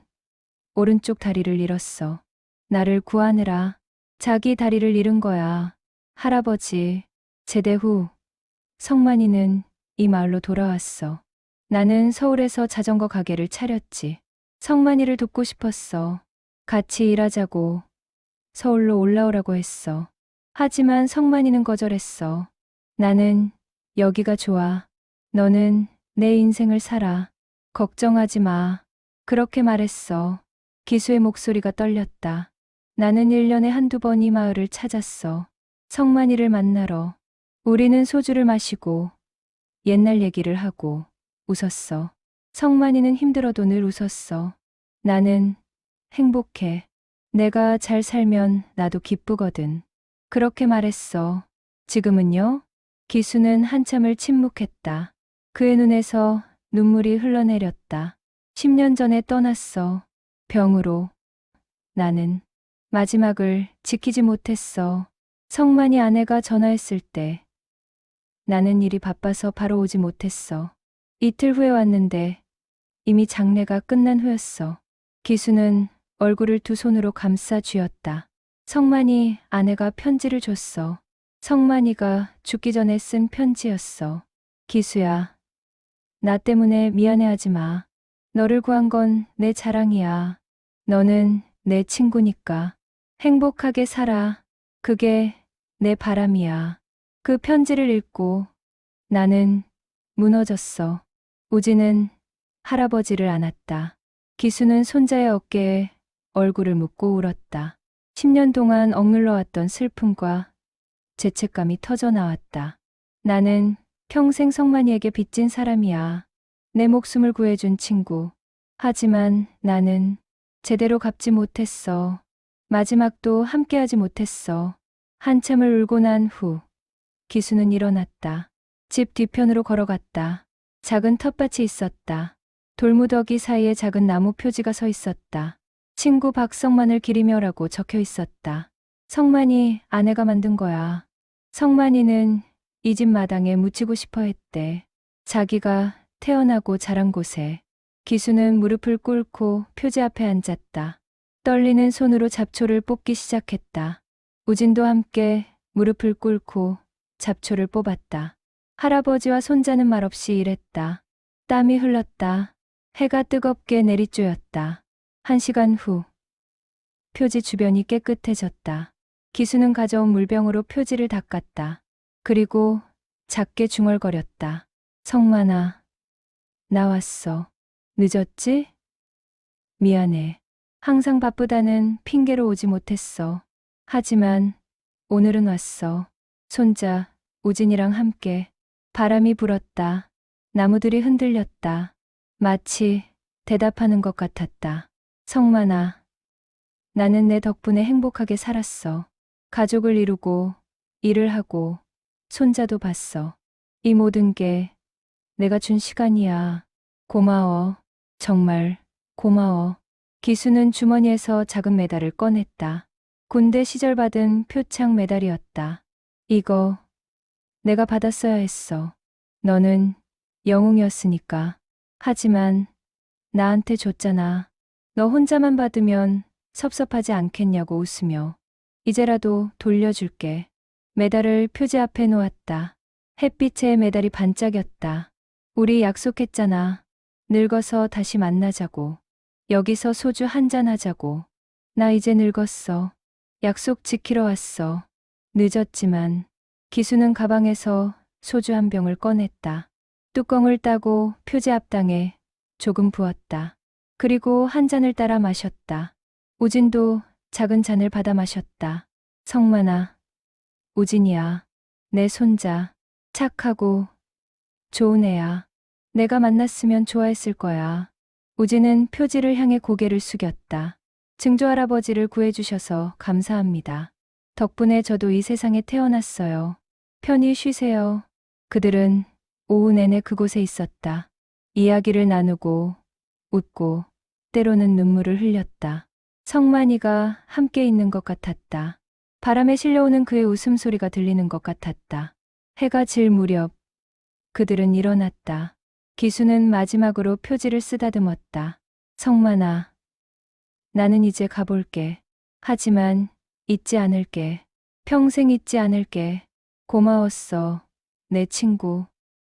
오른쪽 다리를 잃었어. 나를 구하느라 자기 다리를 잃은 거야. 할아버지, 제대 후 성만이는 이 마을로 돌아왔어. 나는 서울에서 자전거 가게를 차렸지. 성만이를 돕고 싶었어. 같이 일하자고 서울로 올라오라고 했어. 하지만 성만이는 거절했어. 나는 여기가 좋아. 너는 내 인생을 살아. 걱정하지 마. 그렇게 말했어. 기수의 목소리가 떨렸다. 나는 1년에 한두 번 이 마을을 찾았어. 성만이를 만나러. 우리는 소주를 마시고 옛날 얘기를 하고 웃었어. 성만이는 힘들어도 늘 웃었어. 나는 행복해. 내가 잘 살면 나도 기쁘거든. 그렇게 말했어. 지금은요? 기수는 한참을 침묵했다. 그의 눈에서 눈물이 흘러내렸다. 10년 전에 떠났어. 병으로. 나는 마지막을 지키지 못했어. 성만이 아내가 전화했을 때 나는 일이 바빠서 바로 오지 못했어. 이틀 후에 왔는데 이미 장례가 끝난 후였어. 기수는 얼굴을 두 손으로 감싸 쥐었다. 성만이 아내가 편지를 줬어. 성만이가 죽기 전에 쓴 편지였어. 기수야, 나 때문에 미안해하지 마. 너를 구한 건 내 자랑이야. 너는 내 친구니까. 행복하게 살아. 그게 내 바람이야. 그 편지를 읽고 나는 무너졌어. 우진은 할아버지를 안았다. 기수는 손자의 어깨에 얼굴을 묻고 울었다. 10년 동안 억눌러왔던 슬픔과 죄책감이 터져 나왔다. 나는 평생 성만이에게 빚진 사람이야. 내 목숨을 구해준 친구. 하지만 나는 제대로 갚지 못했어. 마지막도 함께하지 못했어. 한참을 울고 난 후 기수는 일어났다. 집 뒤편으로 걸어갔다. 작은 텃밭이 있었다. 돌무더기 사이에 작은 나무 표지가 서 있었다. 친구 박성만을 기리며라고 적혀 있었다. 성만이 아내가 만든 거야. 성만이는 이 집 마당에 묻히고 싶어 했대. 자기가 태어나고 자란 곳에. 기수는 무릎을 꿇고 표지 앞에 앉았다. 떨리는 손으로 잡초를 뽑기 시작했다. 우진도 함께 무릎을 꿇고 잡초를 뽑았다. 할아버지와 손자는 말없이 일했다. 땀이 흘렀다. 해가 뜨겁게 내리쬐었다. 1시간 후 표지 주변이 깨끗해졌다. 기수는 가져온 물병으로 표지를 닦았다. 그리고 작게 중얼거렸다. 성만아, 나왔어. 늦었지? 미안해. 항상 바쁘다는 핑계로 오지 못했어. 하지만 오늘은 왔어. 손자 우진이랑 함께. 바람이 불었다. 나무들이 흔들렸다. 마치 대답하는 것 같았다. 성만아, 나는 내 덕분에 행복하게 살았어. 가족을 이루고 일을 하고 손자도 봤어. 이 모든 게 내가 준 시간이야. 고마워. 정말 고마워. 기수는 주머니에서 작은 메달을 꺼냈다. 군대 시절 받은 표창 메달이었다. 이거 내가 받았어야 했어. 너는 영웅이었으니까. 하지만 나한테 줬잖아. 너 혼자만 받으면 섭섭하지 않겠냐고 웃으며. 이제라도 돌려줄게. 메달을 표지 앞에 놓았다. 햇빛에 메달이 반짝였다. 우리 약속했잖아. 늙어서 다시 만나자고. 여기서 소주 한잔 하자고. 나 이제 늙었어. 약속 지키러 왔어. 늦었지만. 기수는 가방에서 소주 한 병을 꺼냈다. 뚜껑을 따고 표지 앞당에 조금 부었다. 그리고 한 잔을 따라 마셨다. 우진도 작은 잔을 받아 마셨다. 성만아, 우진이야. 내 손자. 착하고 좋은 애야. 내가 만났으면 좋아했을 거야. 우진은 표지를 향해 고개를 숙였다. 증조할아버지를 구해주셔서 감사합니다. 덕분에 저도 이 세상에 태어났어요. 편히 쉬세요. 그들은 오후 내내 그곳에 있었다. 이야기를 나누고 웃고 때로는 눈물을 흘렸다. 성만이가 함께 있는 것 같았다. 바람에 실려오는 그의 웃음소리가 들리는 것 같았다. 해가 질 무렵 그들은 일어났다. 기수는 마지막으로 표지를 쓰다듬었다. 성만아, 나는 이제 가볼게. 하지만 잊지 않을게. 평생 잊지 않을게. 고마웠어, 내 친구.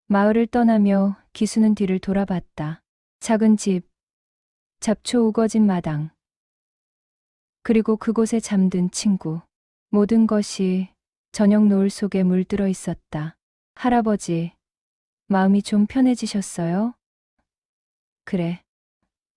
마을을 떠나며 기수는 뒤를 돌아봤다. 작은 집, 잡초 우거진 마당. 그리고 그곳에 잠든 친구. 모든 것이 저녁 노을 속에 물들어 있었다. 할아버지, 마음이 좀 편해지셨어요? 그래,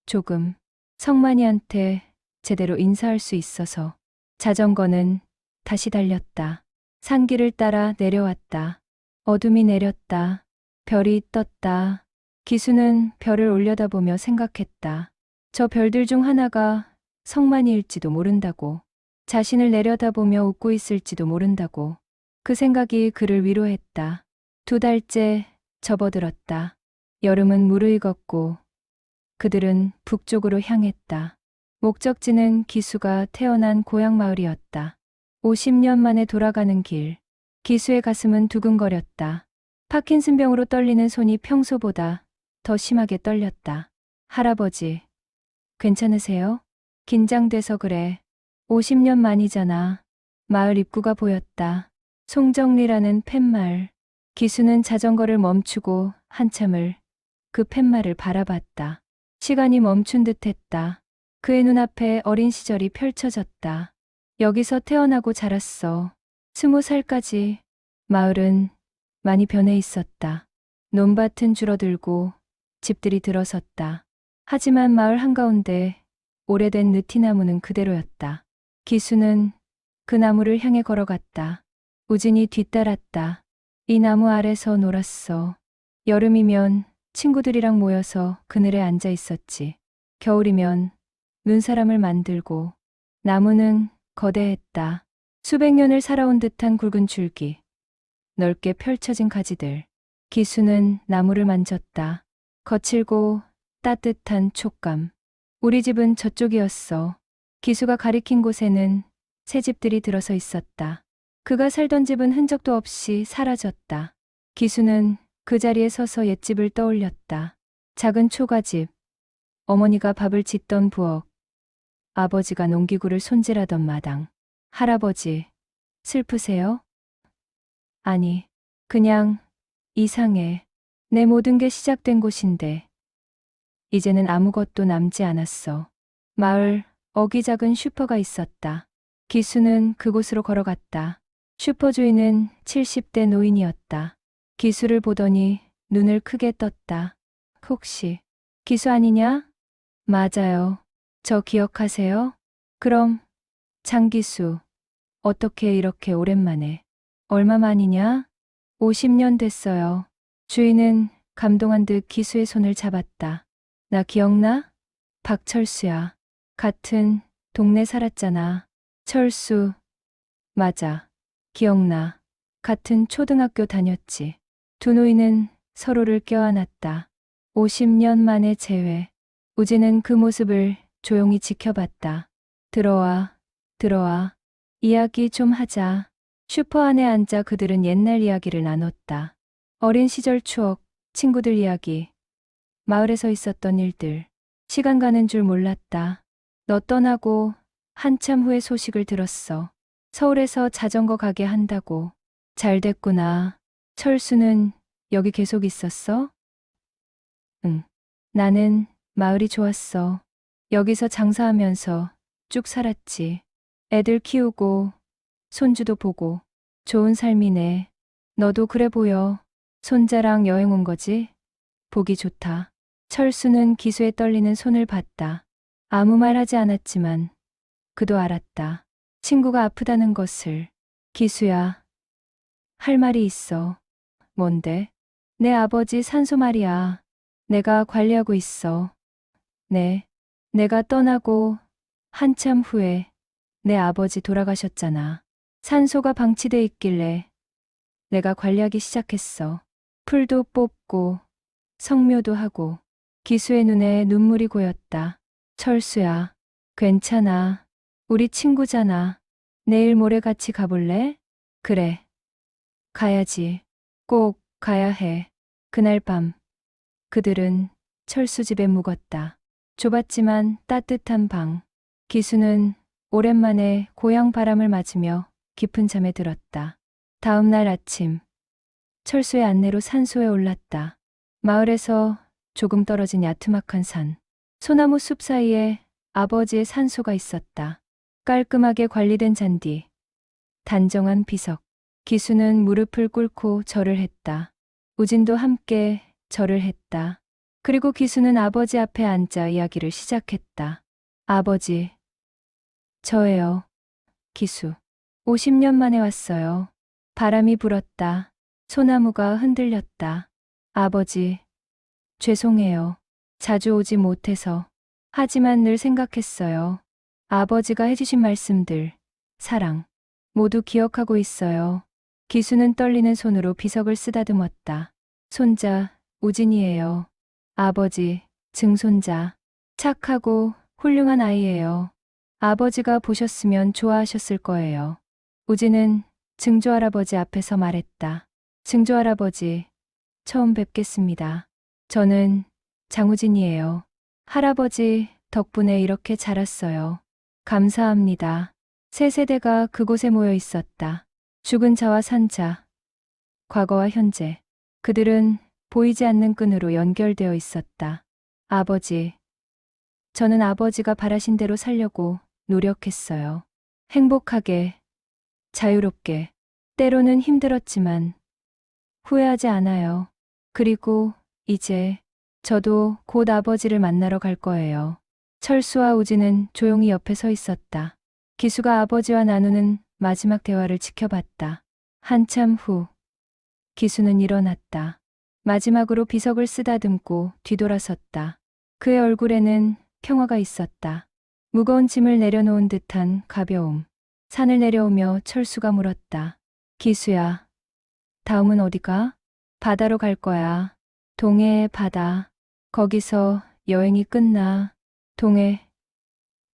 조금. 성만이한테 제대로 인사할 수 있어서. 자전거는 다시 달렸다. 산길을 따라 내려왔다. 어둠이 내렸다. 별이 떴다. 기수는 별을 올려다보며 생각했다. 저 별들 중 하나가 성만이일지도 모른다고. 자신을 내려다보며 웃고 있을지도 모른다고. 그 생각이 그를 위로했다. 2달째 접어들었다. 여름은 무르익었고 그들은 북쪽으로 향했다. 목적지는 기수가 태어난 고향 마을이었다. 50년 만에 돌아가는 길. 기수의 가슴은 두근거렸다. 파킨슨병으로 떨리는 손이 평소보다 더 심하게 떨렸다. 할아버지, 괜찮으세요? 긴장돼서 그래. 50년 만이잖아. 마을 입구가 보였다. 송정리라는 팻말. 기수는 자전거를 멈추고 한참을 그 팻말을 바라봤다. 시간이 멈춘 듯했다. 그의 눈앞에 어린 시절이 펼쳐졌다. 여기서 태어나고 자랐어. 20살까지. 마을은 많이 변해 있었다. 논밭은 줄어들고 집들이 들어섰다. 하지만 마을 한가운데 오래된 느티나무는 그대로였다. 기수는 그 나무를 향해 걸어갔다. 우진이 뒤따랐다. 이 나무 아래서 놀았어. 여름이면 친구들이랑 모여서 그늘에 앉아 있었지. 겨울이면 눈사람을 만들고. 나무는 거대했다. 수백 년을 살아온 듯한 굵은 줄기. 넓게 펼쳐진 가지들. 기수는 나무를 만졌다. 거칠고 따뜻한 촉감. 우리 집은 저쪽이었어. 기수가 가리킨 곳에는 새 집들이 들어서 있었다. 그가 살던 집은 흔적도 없이 사라졌다. 기수는 그 자리에 서서 옛집을 떠올렸다. 작은 초가집, 어머니가 밥을 짓던 부엌, 아버지가 농기구를 손질하던 마당. 할아버지, 슬프세요? 아니, 그냥 이상해. 내 모든 게 시작된 곳인데 이제는 아무것도 남지 않았어. 마을 어기작은 슈퍼가 있었다. 기수는 그곳으로 걸어갔다. 슈퍼 주인은 70대 노인이었다. 기수를 보더니 눈을 크게 떴다. 혹시 기수 아니냐? 맞아요. 저 기억하세요? 그럼 장기수, 어떻게 이렇게 오랜만에? 얼마 만이냐? 50년 됐어요. 주인은 감동한 듯 기수의 손을 잡았다. 나 기억나? 박철수야. 같은 동네 살았잖아. 철수. 맞아. 기억나. 같은 초등학교 다녔지. 두 노인은 서로를 껴안았다. 50년 만에 재회. 우진은 그 모습을 조용히 지켜봤다. 들어와, 들어와. 이야기 좀 하자. 슈퍼 안에 앉아 그들은 옛날 이야기를 나눴다. 어린 시절 추억, 친구들 이야기, 마을에서 있었던 일들. 시간 가는 줄 몰랐다. 너 떠나고 한참 후에 소식을 들었어. 서울에서 자전거 가게 한다고. 잘 됐구나. 철수는 여기 계속 있었어? 응. 나는 마을이 좋았어. 여기서 장사하면서 쭉 살았지. 애들 키우고 손주도 보고. 좋은 삶이네. 너도 그래 보여. 손자랑 여행 온 거지? 보기 좋다. 철수는 기수의 떨리는 손을 봤다. 아무 말 하지 않았지만 그도 알았다. 친구가 아프다는 것을. 기수야, 할 말이 있어. 뭔데? 내 아버지 산소 말이야. 내가 관리하고 있어. 네. 내가 떠나고 한참 후에 내 아버지 돌아가셨잖아. 산소가 방치돼 있길래 내가 관리하기 시작했어. 풀도 뽑고 성묘도 하고. 기수의 눈에 눈물이 고였다. 철수야, 괜찮아. 우리 친구잖아. 내일 모레 같이 가볼래? 그래. 가야지. 꼭 가야 해. 그날 밤 그들은 철수 집에 묵었다. 좁았지만 따뜻한 방. 기수는 오랜만에 고향 바람을 맞으며 깊은 잠에 들었다. 다음 날 아침 철수의 안내로 산소에 올랐다. 마을에서 조금 떨어진 야트막한 산. 소나무 숲 사이에 아버지의 산소가 있었다. 깔끔하게 관리된 잔디. 단정한 비석. 기수는 무릎을 꿇고 절을 했다. 우진도 함께 절을 했다. 그리고 기수는 아버지 앞에 앉아 이야기를 시작했다. 아버지, 저예요. 기수. 50년 만에 왔어요. 바람이 불었다. 소나무가 흔들렸다. 아버지, 죄송해요. 자주 오지 못해서. 하지만 늘 생각했어요. 아버지가 해주신 말씀들, 사랑, 모두 기억하고 있어요. 기수는 떨리는 손으로 비석을 쓰다듬었다. 손자, 우진이에요. 아버지, 증손자. 착하고 훌륭한 아이예요. 아버지가 보셨으면 좋아하셨을 거예요. 우진은 증조할아버지 앞에서 말했다. 증조할아버지, 처음 뵙겠습니다. 저는 장우진이에요. 할아버지 덕분에 이렇게 자랐어요. 감사합니다. 세 세대가 그곳에 모여 있었다. 죽은 자와 산 자, 과거와 현재. 그들은 보이지 않는 끈으로 연결되어 있었다. 아버지, 저는 아버지가 바라신 대로 살려고 노력했어요. 행복하게, 자유롭게. 때로는 힘들었지만 후회하지 않아요. 그리고 이제 저도 곧 아버지를 만나러 갈 거예요. 철수와 우진은 조용히 옆에 서 있었다. 기수가 아버지와 나누는 마지막 대화를 지켜봤다. 한참 후 기수는 일어났다. 마지막으로 비석을 쓰다듬고 뒤돌아섰다. 그의 얼굴에는 평화가 있었다. 무거운 짐을 내려놓은 듯한 가벼움. 산을 내려오며 철수가 물었다. 기수야, 다음은 어디가? 바다로 갈 거야. 동해의 바다. 거기서 여행이 끝나. 동해.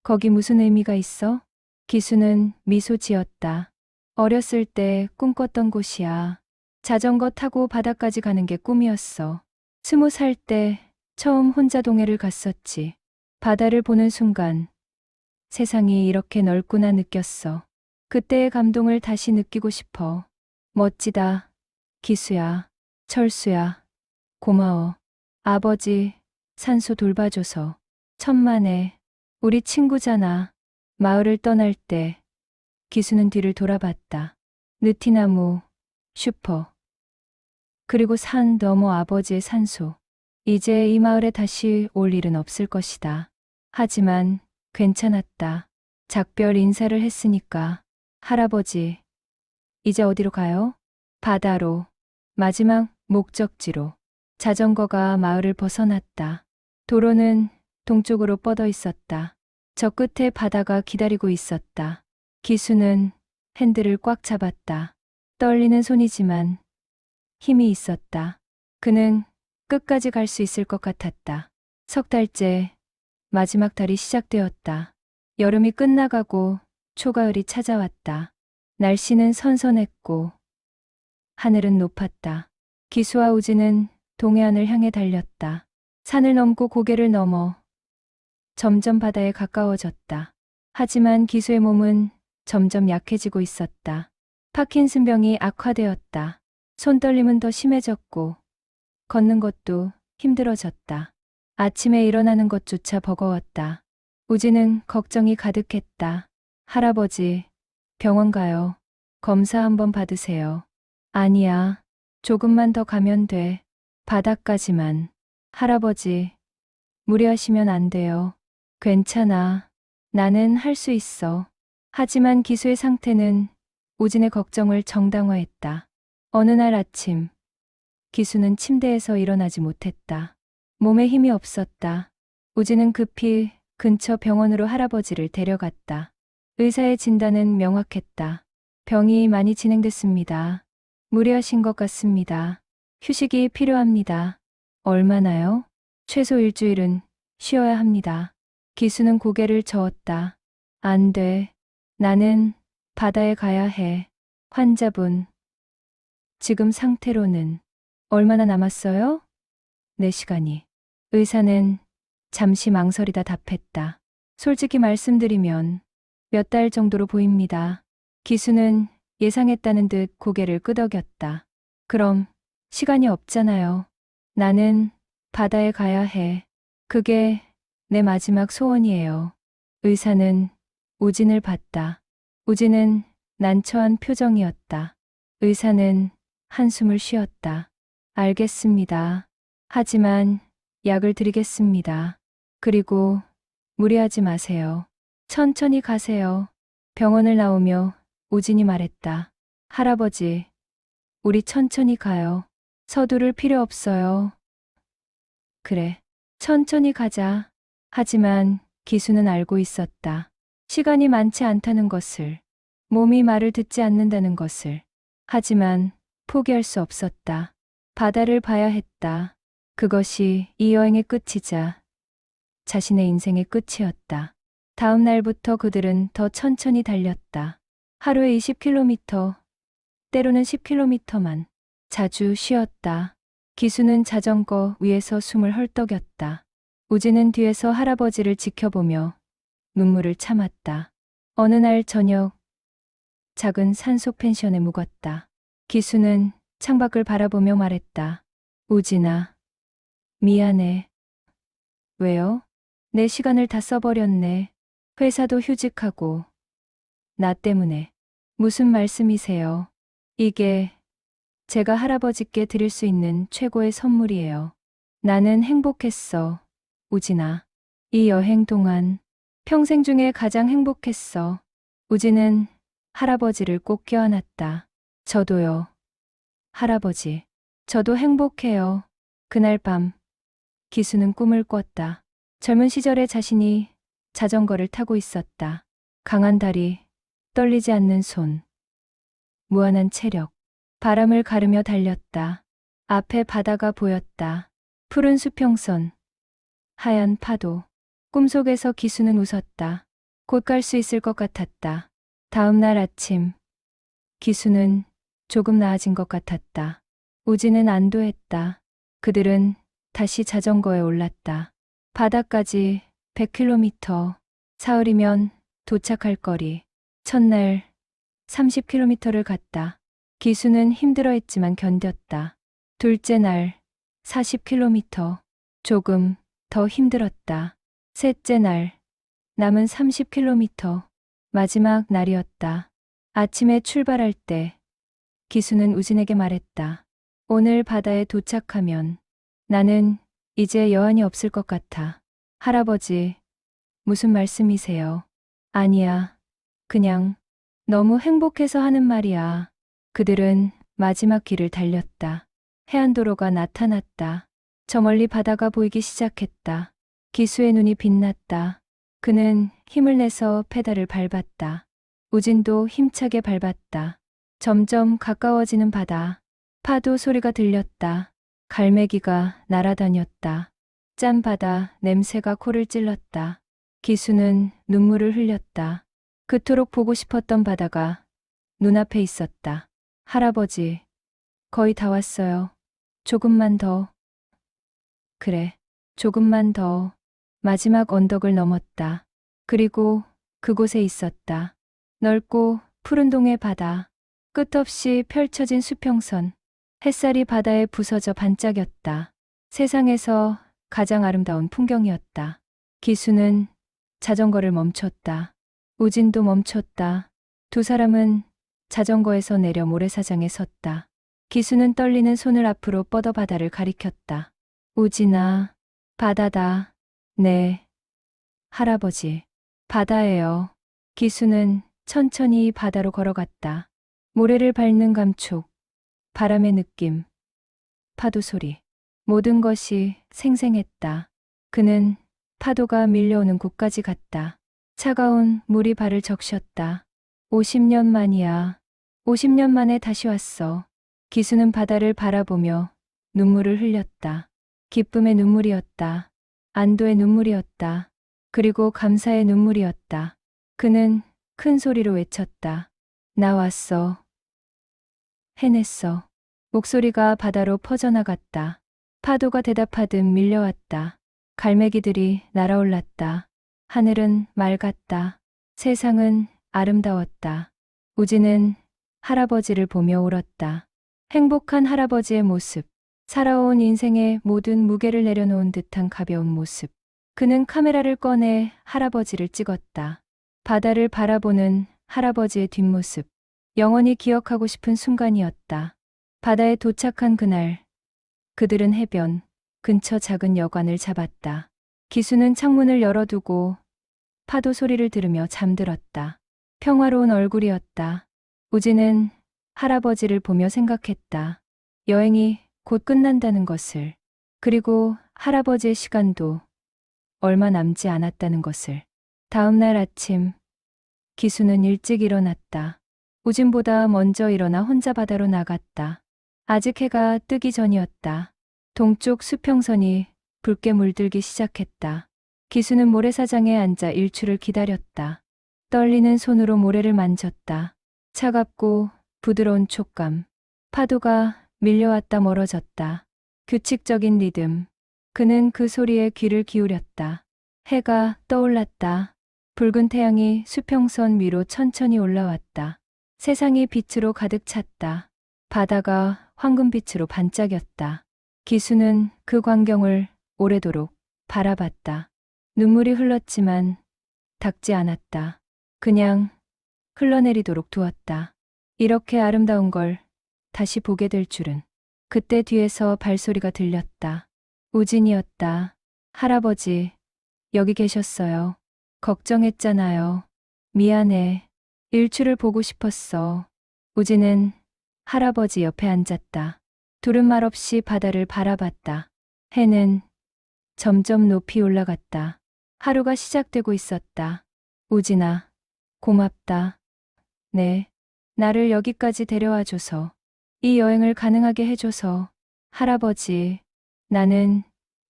거기 무슨 의미가 있어? 기수는 미소 지었다. 어렸을 때 꿈꿨던 곳이야. 자전거 타고 바다까지 가는 게 꿈이었어. 20살 때 처음 혼자 동해를 갔었지. 바다를 보는 순간 세상이 이렇게 넓구나 느꼈어. 그때의 감동을 다시 느끼고 싶어. 멋지다. 기수야, 철수야, 고마워. 아버지, 산소 돌봐줘서. 천만에. 우리 친구잖아. 마을을 떠날 때 기수는 뒤를 돌아봤다. 느티나무, 슈퍼. 그리고 산 너머 아버지의 산소. 이제 이 마을에 다시 올 일은 없을 것이다. 하지만 괜찮았다. 작별 인사를 했으니까. 할아버지, 이제 어디로 가요? 바다로. 마지막 목적지로. 자전거가 마을을 벗어났다. 도로는 동쪽으로 뻗어 있었다. 저 끝에 바다가 기다리고 있었다. 기수는 핸들을 꽉 잡았다. 떨리는 손이지만 힘이 있었다. 그는 끝까지 갈 수 있을 것 같았다. 석 달째 마지막 달이 시작되었다. 여름이 끝나가고 초가을이 찾아왔다. 날씨는 선선했고 하늘은 높았다. 기수와 우진은 동해안을 향해 달렸다. 산을 넘고 고개를 넘어 점점 바다에 가까워졌다. 하지만 기수의 몸은 점점 약해지고 있었다. 파킨슨병이 악화되었다. 손떨림은 더 심해졌고 걷는 것도 힘들어졌다. 아침에 일어나는 것조차 버거웠다. 우진은 걱정이 가득했다. 할아버지, 병원 가요. 검사 한번 받으세요. 아니야. 조금만 더 가면 돼. 바닥까지만. 할아버지, 무리하시면 안 돼요. 괜찮아. 나는 할 수 있어. 하지만 기수의 상태는 우진의 걱정을 정당화했다. 어느 날 아침, 기수는 침대에서 일어나지 못했다. 몸에 힘이 없었다. 우진은 급히 근처 병원으로 할아버지를 데려갔다. 의사의 진단은 명확했다. 병이 많이 진행됐습니다. 무리하신 것 같습니다. 휴식이 필요합니다. 얼마나요? 최소 일주일은 쉬어야 합니다. 기수는 고개를 저었다. 안 돼. 나는 바다에 가야 해. 환자분. 지금 상태로는 얼마나 남았어요? 4시간이. 의사는 잠시 망설이다 답했다. 솔직히 말씀드리면 몇 달 정도로 보입니다. 기수는 예상했다는 듯 고개를 끄덕였다. 그럼 시간이 없잖아요. 나는 바다에 가야 해. 그게 내 마지막 소원이에요. 의사는 우진을 봤다. 우진은 난처한 표정이었다. 의사는 한숨을 쉬었다. 알겠습니다. 하지만 약을 드리겠습니다. 그리고 무리하지 마세요. 천천히 가세요. 병원을 나오며 우진이 말했다. 할아버지, 우리 천천히 가요. 서두를 필요 없어요. 그래, 천천히 가자. 하지만 기수는 알고 있었다. 시간이 많지 않다는 것을, 몸이 말을 듣지 않는다는 것을. 하지만 포기할 수 없었다. 바다를 봐야 했다. 그것이 이 여행의 끝이자 자신의 인생의 끝이었다. 다음 날부터 그들은 더 천천히 달렸다. 하루에 20km, 때로는 10km만. 자주 쉬었다. 기수는 자전거 위에서 숨을 헐떡였다. 우진은 뒤에서 할아버지를 지켜보며 눈물을 참았다. 어느 날 저녁, 작은 산속 펜션에 묵었다. 기수는 창밖을 바라보며 말했다. 우진아, 미안해. 왜요? 내 시간을 다 써버렸네. 회사도 휴직하고. 나 때문에. 무슨 말씀이세요? 이게 제가 할아버지께 드릴 수 있는 최고의 선물이에요. 나는 행복했어, 우진아. 이 여행 동안 평생 중에 가장 행복했어. 우진은 할아버지를 꼭 껴안았다. 저도요, 할아버지. 저도 행복해요. 그날 밤, 기수는 꿈을 꿨다. 젊은 시절의 자신이 자전거를 타고 있었다. 강한 다리, 떨리지 않는 손, 무한한 체력. 바람을 가르며 달렸다. 앞에 바다가 보였다. 푸른 수평선, 하얀 파도. 꿈속에서 기수는 웃었다. 곧 갈 수 있을 것 같았다. 다음 날 아침, 기수는 조금 나아진 것 같았다. 우진은 안도했다. 그들은 다시 자전거에 올랐다. 바다까지 100km, 사흘이면 도착할 거리. 첫날 30km를 갔다. 기수는 힘들어했지만 견뎠다. 둘째 날 40km, 조금 더 힘들었다. 셋째 날 남은 30km, 마지막 날이었다. 아침에 출발할 때 기수는 우진에게 말했다. 오늘 바다에 도착하면 나는 이제 여한이 없을 것 같아. 할아버지, 무슨 말씀이세요? 아니야. 그냥 너무 행복해서 하는 말이야. 그들은 마지막 길을 달렸다. 해안도로가 나타났다. 저 멀리 바다가 보이기 시작했다. 기수의 눈이 빛났다. 그는 힘을 내서 페달을 밟았다. 우진도 힘차게 밟았다. 점점 가까워지는 바다. 파도 소리가 들렸다. 갈매기가 날아다녔다. 짠 바다 냄새가 코를 찔렀다. 기수는 눈물을 흘렸다. 그토록 보고 싶었던 바다가 눈앞에 있었다. 할아버지, 거의 다 왔어요. 조금만 더. 그래, 조금만 더. 마지막 언덕을 넘었다. 그리고 그곳에 있었다. 넓고 푸른 동해 바다. 끝없이 펼쳐진 수평선. 햇살이 바다에 부서져 반짝였다. 세상에서 가장 아름다운 풍경이었다. 기수는 자전거를 멈췄다. 우진도 멈췄다. 두 사람은 자전거에서 내려 모래사장에 섰다. 기수는 떨리는 손을 앞으로 뻗어 바다를 가리켰다. 우진아, 바다다. 네, 할아버지, 바다예요. 기수는 천천히 바다로 걸어갔다. 모래를 밟는 감촉, 바람의 느낌, 파도 소리. 모든 것이 생생했다. 그는 파도가 밀려오는 곳까지 갔다. 차가운 물이 발을 적셨다. 50년 만이야. 50년 만에 다시 왔어. 기수는 바다를 바라보며 눈물을 흘렸다. 기쁨의 눈물이었다. 안도의 눈물이었다. 그리고 감사의 눈물이었다. 그는 큰 소리로 외쳤다. 나 왔어. 해냈어. 목소리가 바다로 퍼져나갔다. 파도가 대답하듯 밀려왔다. 갈매기들이 날아올랐다. 하늘은 맑았다. 세상은 아름다웠다. 우진은 할아버지를 보며 울었다. 행복한 할아버지의 모습. 살아온 인생의 모든 무게를 내려놓은 듯한 가벼운 모습. 그는 카메라를 꺼내 할아버지를 찍었다. 바다를 바라보는 할아버지의 뒷모습. 영원히 기억하고 싶은 순간이었다. 바다에 도착한 그날, 그들은 해변 근처 작은 여관을 잡았다. 기수는 창문을 열어두고 파도 소리를 들으며 잠들었다. 평화로운 얼굴이었다. 우진은 할아버지를 보며 생각했다. 여행이 곧 끝난다는 것을, 그리고 할아버지의 시간도 얼마 남지 않았다는 것을. 다음 날 아침, 기수는 일찍 일어났다. 우진보다 먼저 일어나 혼자 바다로 나갔다. 아직 해가 뜨기 전이었다. 동쪽 수평선이 붉게 물들기 시작했다. 기수는 모래사장에 앉아 일출을 기다렸다. 떨리는 손으로 모래를 만졌다. 차갑고 부드러운 촉감. 파도가 밀려왔다 멀어졌다. 규칙적인 리듬. 그는 그 소리에 귀를 기울였다. 해가 떠올랐다. 붉은 태양이 수평선 위로 천천히 올라왔다. 세상이 빛으로 가득 찼다. 바다가 황금빛으로 반짝였다. 기수는 그 광경을 오래도록 바라봤다. 눈물이 흘렀지만 닦지 않았다. 그냥 흘러내리도록 두었다. 이렇게 아름다운 걸 다시 보게 될 줄은. 그때 뒤에서 발소리가 들렸다. 우진이었다. 할아버지, 여기 계셨어요. 걱정했잖아요. 미안해. 일출을 보고 싶었어. 우진은 할아버지 옆에 앉았다. 둘은 말없이 바다를 바라봤다. 해는 점점 높이 올라갔다. 하루가 시작되고 있었다. 우진아, 고맙다. 네. 나를 여기까지 데려와줘서. 이 여행을 가능하게 해줘서. 할아버지, 나는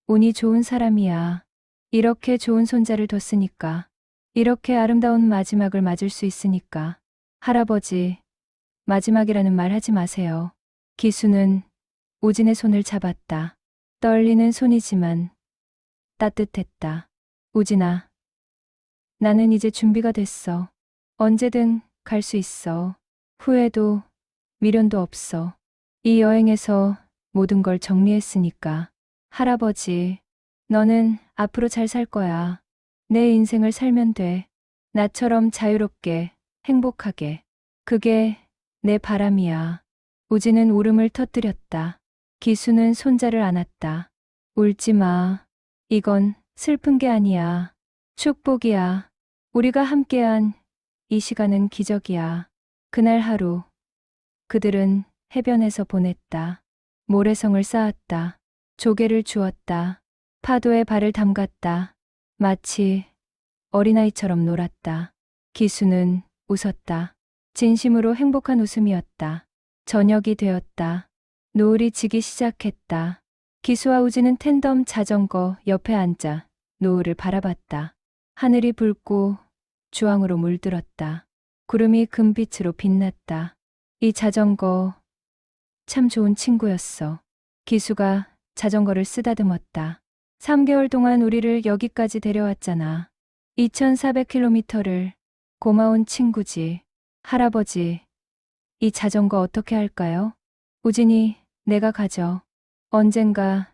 운이 좋은 사람이야. 이렇게 좋은 손자를 뒀으니까. 이렇게 아름다운 마지막을 맞을 수 있으니까. 할아버지, 마지막이라는 말 하지 마세요. 기수는 우진의 손을 잡았다. 떨리는 손이지만 따뜻했다. 우진아, 나는 이제 준비가 됐어. 언제든 갈 수 있어. 후회도 미련도 없어. 이 여행에서 모든 걸 정리했으니까. 할아버지, 너는 앞으로 잘 살 거야. 내 인생을 살면 돼. 나처럼 자유롭게, 행복하게. 그게 내 바람이야. 우진은 울음을 터뜨렸다. 기수는 손자를 안았다. 울지 마. 이건 슬픈 게 아니야. 축복이야. 우리가 함께한 이 시간은 기적이야. 그날 하루, 그들은 해변에서 보냈다. 모래성을 쌓았다. 조개를 주었다. 파도에 발을 담갔다. 마치 어린아이처럼 놀았다. 기수는 웃었다. 진심으로 행복한 웃음이었다. 저녁이 되었다. 노을이 지기 시작했다. 기수와 우진은 텐덤 자전거 옆에 앉아 노을을 바라봤다. 하늘이 붉고 주황으로 물들었다. 구름이 금빛으로 빛났다. 이 자전거 참 좋은 친구였어. 기수가 자전거를 쓰다듬었다. 3개월 동안 우리를 여기까지 데려왔잖아. 2400km를. 고마운 친구지. 할아버지, 이 자전거 어떻게 할까요? 우진이, 내가 가져. 언젠가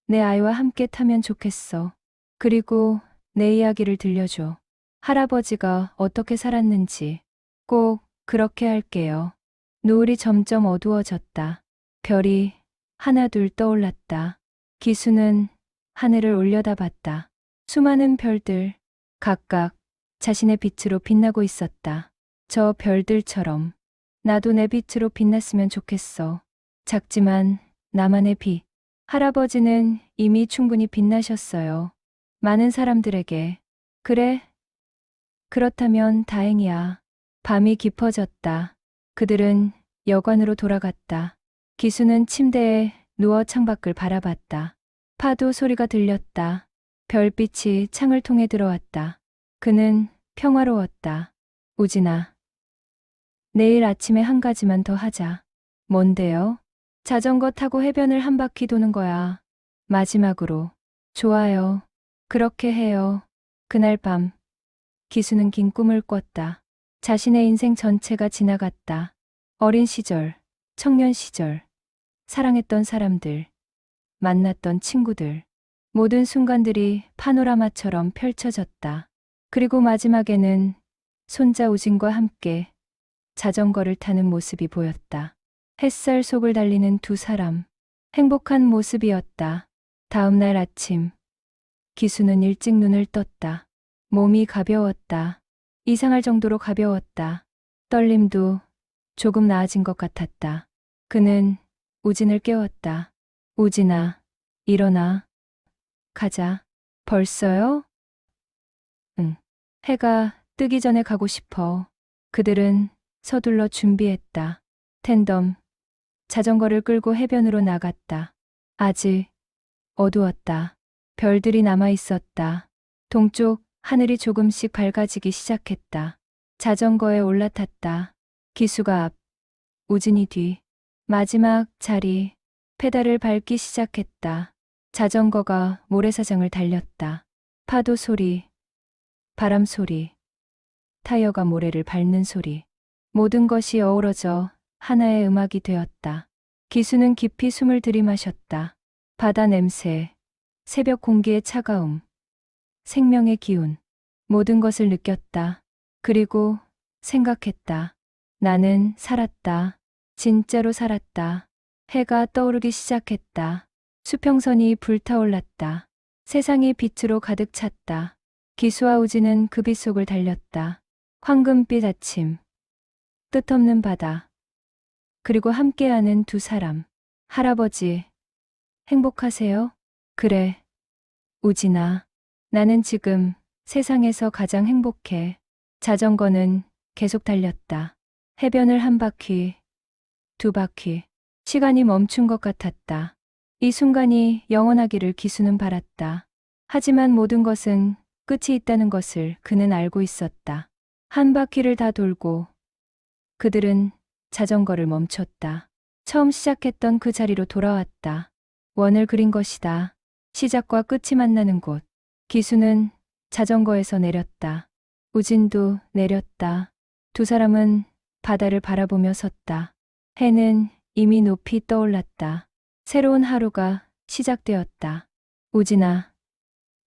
내 아이와 함께 타면 좋겠어. 그리고 내 이야기를 들려줘. 할아버지가 어떻게 살았는지. 꼭 그렇게 할게요. 노을이 점점 어두워졌다. 별이 하나둘 떠올랐다. 기수는 하늘을 올려다봤다. 수많은 별들, 각각 자신의 빛으로 빛나고 있었다. 저 별들처럼 나도 내 빛으로 빛났으면 좋겠어. 작지만 나만의 빛. 할아버지는 이미 충분히 빛나셨어요. 많은 사람들에게. 그래? 그렇다면 다행이야. 밤이 깊어졌다. 그들은 여관으로 돌아갔다. 기수는 침대에 누워 창밖을 바라봤다. 파도 소리가 들렸다. 별빛이 창을 통해 들어왔다. 그는 평화로웠다. 우진아, 내일 아침에 한 가지만 더 하자. 뭔데요? 자전거 타고 해변을 한 바퀴 도는 거야. 마지막으로. 좋아요. 그렇게 해요. 그날 밤, 기수는 긴 꿈을 꿨다. 자신의 인생 전체가 지나갔다. 어린 시절, 청년 시절, 사랑했던 사람들, 만났던 친구들, 모든 순간들이 파노라마처럼 펼쳐졌다. 그리고 마지막에는 손자 우진과 함께 자전거를 타는 모습이 보였다. 햇살 속을 달리는 두 사람, 행복한 모습이었다. 다음 날 아침, 기수는 일찍 눈을 떴다. 몸이 가벼웠다. 이상할 정도로 가벼웠다. 떨림도 조금 나아진 것 같았다. 그는 우진을 깨웠다. 우진아, 일어나. 가자. 벌써요? 응. 해가 뜨기 전에 가고 싶어. 그들은 서둘러 준비했다. 텐덤, 자전거를 끌고 해변으로 나갔다. 아직 어두웠다. 별들이 남아 있었다. 동쪽 하늘이 조금씩 밝아지기 시작했다. 자전거에 올라탔다. 기수가 앞, 우진이 뒤. 마지막 자리, 페달을 밟기 시작했다. 자전거가 모래사장을 달렸다. 파도 소리, 바람 소리, 타이어가 모래를 밟는 소리. 모든 것이 어우러져 하나의 음악이 되었다. 기수는 깊이 숨을 들이마셨다. 바다 냄새, 새벽 공기의 차가움, 생명의 기운, 모든 것을 느꼈다. 그리고 생각했다. 나는 살았다. 진짜로 살았다. 해가 떠오르기 시작했다. 수평선이 불타올랐다. 세상이 빛으로 가득 찼다. 기수와 우진은 그 빛 속을 달렸다. 황금빛 아침, 뜻없는 바다, 그리고 함께하는 두 사람. 할아버지, 행복하세요? 그래, 우진아. 나는 지금 세상에서 가장 행복해. 자전거는 계속 달렸다. 해변을 한 바퀴, 두 바퀴. 시간이 멈춘 것 같았다. 이 순간이 영원하기를 기수는 바랐다. 하지만 모든 것은 끝이 있다는 것을 그는 알고 있었다. 한 바퀴를 다 돌고 그들은 자전거를 멈췄다. 처음 시작했던 그 자리로 돌아왔다. 원을 그린 것이다. 시작과 끝이 만나는 곳. 기수는 자전거에서 내렸다. 우진도 내렸다. 두 사람은 바다를 바라보며 섰다. 해는 이미 높이 떠올랐다. 새로운 하루가 시작되었다. 우진아,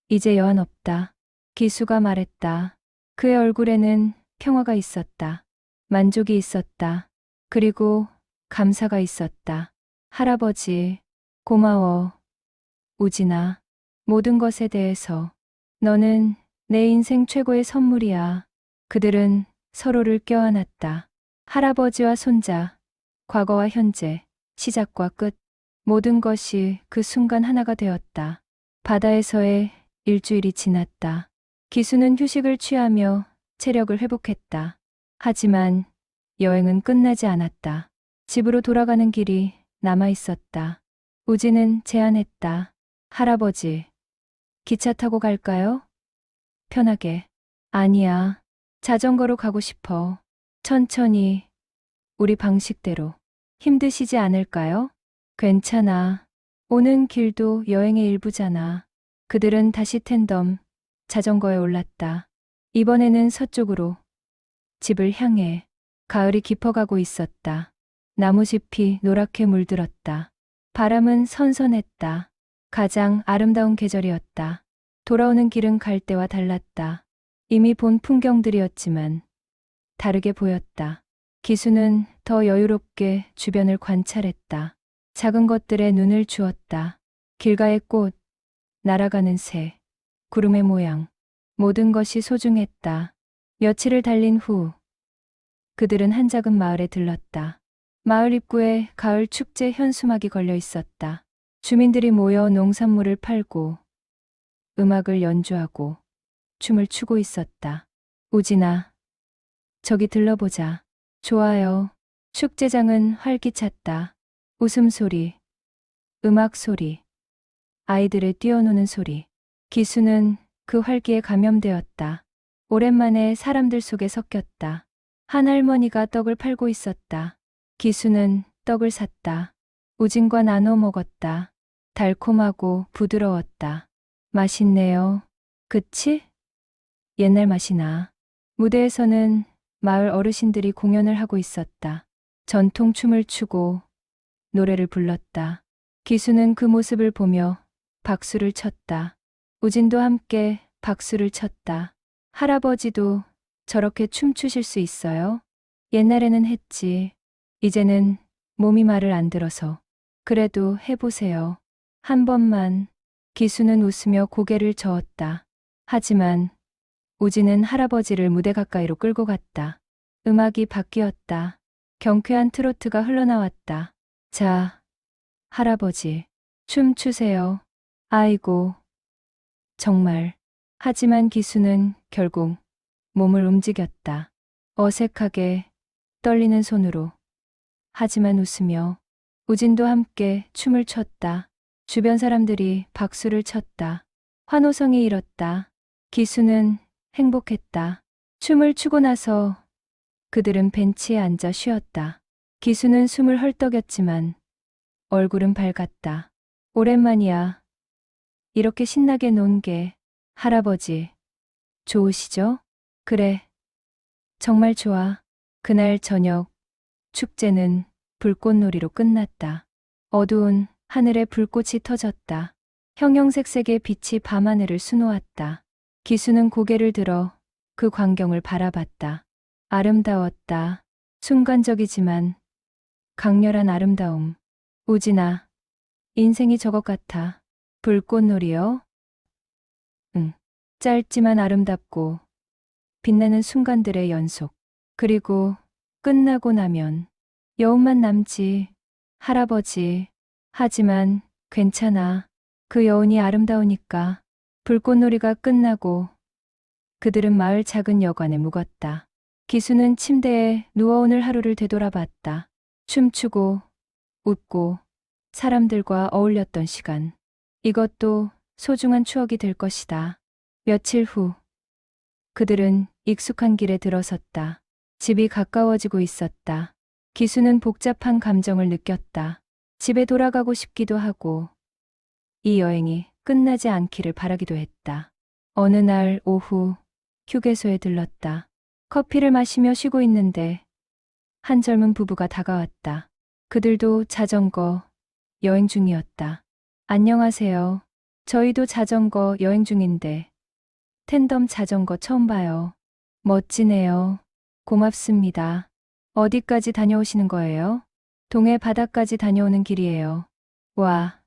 이제 여한 없다. 기수가 말했다. 그의 얼굴에는 평화가 있었다. 만족이 있었다. 그리고 감사가 있었다. 할아버지, 고마워. 우진아, 모든 것에 대해서. 너는 내 인생 최고의 선물이야. 그들은 서로를 껴안았다. 할아버지와 손자, 과거와 현재, 시작과 끝. 모든 것이 그 순간 하나가 되었다. 바다에서의 일주일이 지났다. 기수는 휴식을 취하며 체력을 회복했다. 하지만 여행은 끝나지 않았다. 집으로 돌아가는 길이 남아 있었다. 우진은 제안했다. 할아버지, 기차 타고 갈까요? 편하게. 아니야. 자전거로 가고 싶어. 천천히, 우리 방식대로. 힘드시지 않을까요? 괜찮아. 오는 길도 여행의 일부잖아. 그들은 다시 텐덤, 자전거에 올랐다. 이번에는 서쪽으로, 집을 향해. 가을이 깊어가고 있었다. 나무숲이 노랗게 물들었다. 바람은 선선했다. 가장 아름다운 계절이었다. 돌아오는 길은 갈 때와 달랐다. 이미 본 풍경들이었지만 다르게 보였다. 기수는 더 여유롭게 주변을 관찰했다. 작은 것들에 눈을 주었다. 길가의 꽃, 날아가는 새, 구름의 모양, 모든 것이 소중했다. 며칠을 달린 후 그들은 한 작은 마을에 들렀다. 마을 입구에 가을 축제 현수막이 걸려 있었다. 주민들이 모여 농산물을 팔고 음악을 연주하고 춤을 추고 있었다. 우진아, 저기 들러보자. 좋아요. 축제장은 활기찼다. 웃음소리, 음악 소리, 아이들의 뛰어노는 소리. 기수는 그 활기에 감염되었다. 오랜만에 사람들 속에 섞였다. 한 할머니가 떡을 팔고 있었다. 기수는 떡을 샀다. 우진과 나눠 먹었다. 달콤하고 부드러웠다. 맛있네요. 그치? 옛날 맛이 나. 무대에서는 마을 어르신들이 공연을 하고 있었다. 전통 춤을 추고 노래를 불렀다. 기수는 그 모습을 보며 박수를 쳤다. 우진도 함께 박수를 쳤다. 할아버지도 저렇게 춤추실 수 있어요? 옛날에는 했지. 이제는 몸이 말을 안 들어서. 그래도 해보세요. 한 번만. 기수는 웃으며 고개를 저었다. 하지만 우진은 할아버지를 무대 가까이로 끌고 갔다. 음악이 바뀌었다. 경쾌한 트로트가 흘러나왔다. 자, 할아버지, 춤 추세요. 아이고, 정말. 하지만 기수는 결국 몸을 움직였다. 어색하게, 떨리는 손으로. 하지만 웃으며. 우진도 함께 춤을 췄다. 주변 사람들이 박수를 쳤다. 환호성이 일었다. 기수는 행복했다. 춤을 추고 나서 그들은 벤치에 앉아 쉬었다. 기수는 숨을 헐떡였지만 얼굴은 밝았다. 오랜만이야. 이렇게 신나게 논 게. 할아버지, 좋으시죠? 그래. 정말 좋아. 그날 저녁, 축제는 불꽃놀이로 끝났다. 어두운 하늘에 불꽃이 터졌다. 형형색색의 빛이 밤하늘을 수놓았다. 기수는 고개를 들어 그 광경을 바라봤다. 아름다웠다. 순간적이지만 강렬한 아름다움. 우진아, 인생이 저것 같아. 불꽃놀이요? 응. 짧지만 아름답고 빛나는 순간들의 연속. 그리고 끝나고 나면 여운만 남지. 할아버지. 하지만 괜찮아. 그 여운이 아름다우니까. 불꽃놀이가 끝나고 그들은 마을 작은 여관에 묵었다. 기수는 침대에 누워 오늘 하루를 되돌아봤다. 춤추고 웃고 사람들과 어울렸던 시간. 이것도 소중한 추억이 될 것이다. 며칠 후 그들은 익숙한 길에 들어섰다. 집이 가까워지고 있었다. 기수는 복잡한 감정을 느꼈다. 집에 돌아가고 싶기도 하고 이 여행이 끝나지 않기를 바라기도 했다. 어느 날 오후 휴게소에 들렀다. 커피를 마시며 쉬고 있는데 한 젊은 부부가 다가왔다. 그들도 자전거 여행 중이었다. 안녕하세요. 저희도 자전거 여행 중인데 텐덤 자전거 처음 봐요. 멋지네요. 고맙습니다. 어디까지 다녀오시는 거예요? 동해 바다까지 다녀오는 길이에요. 와,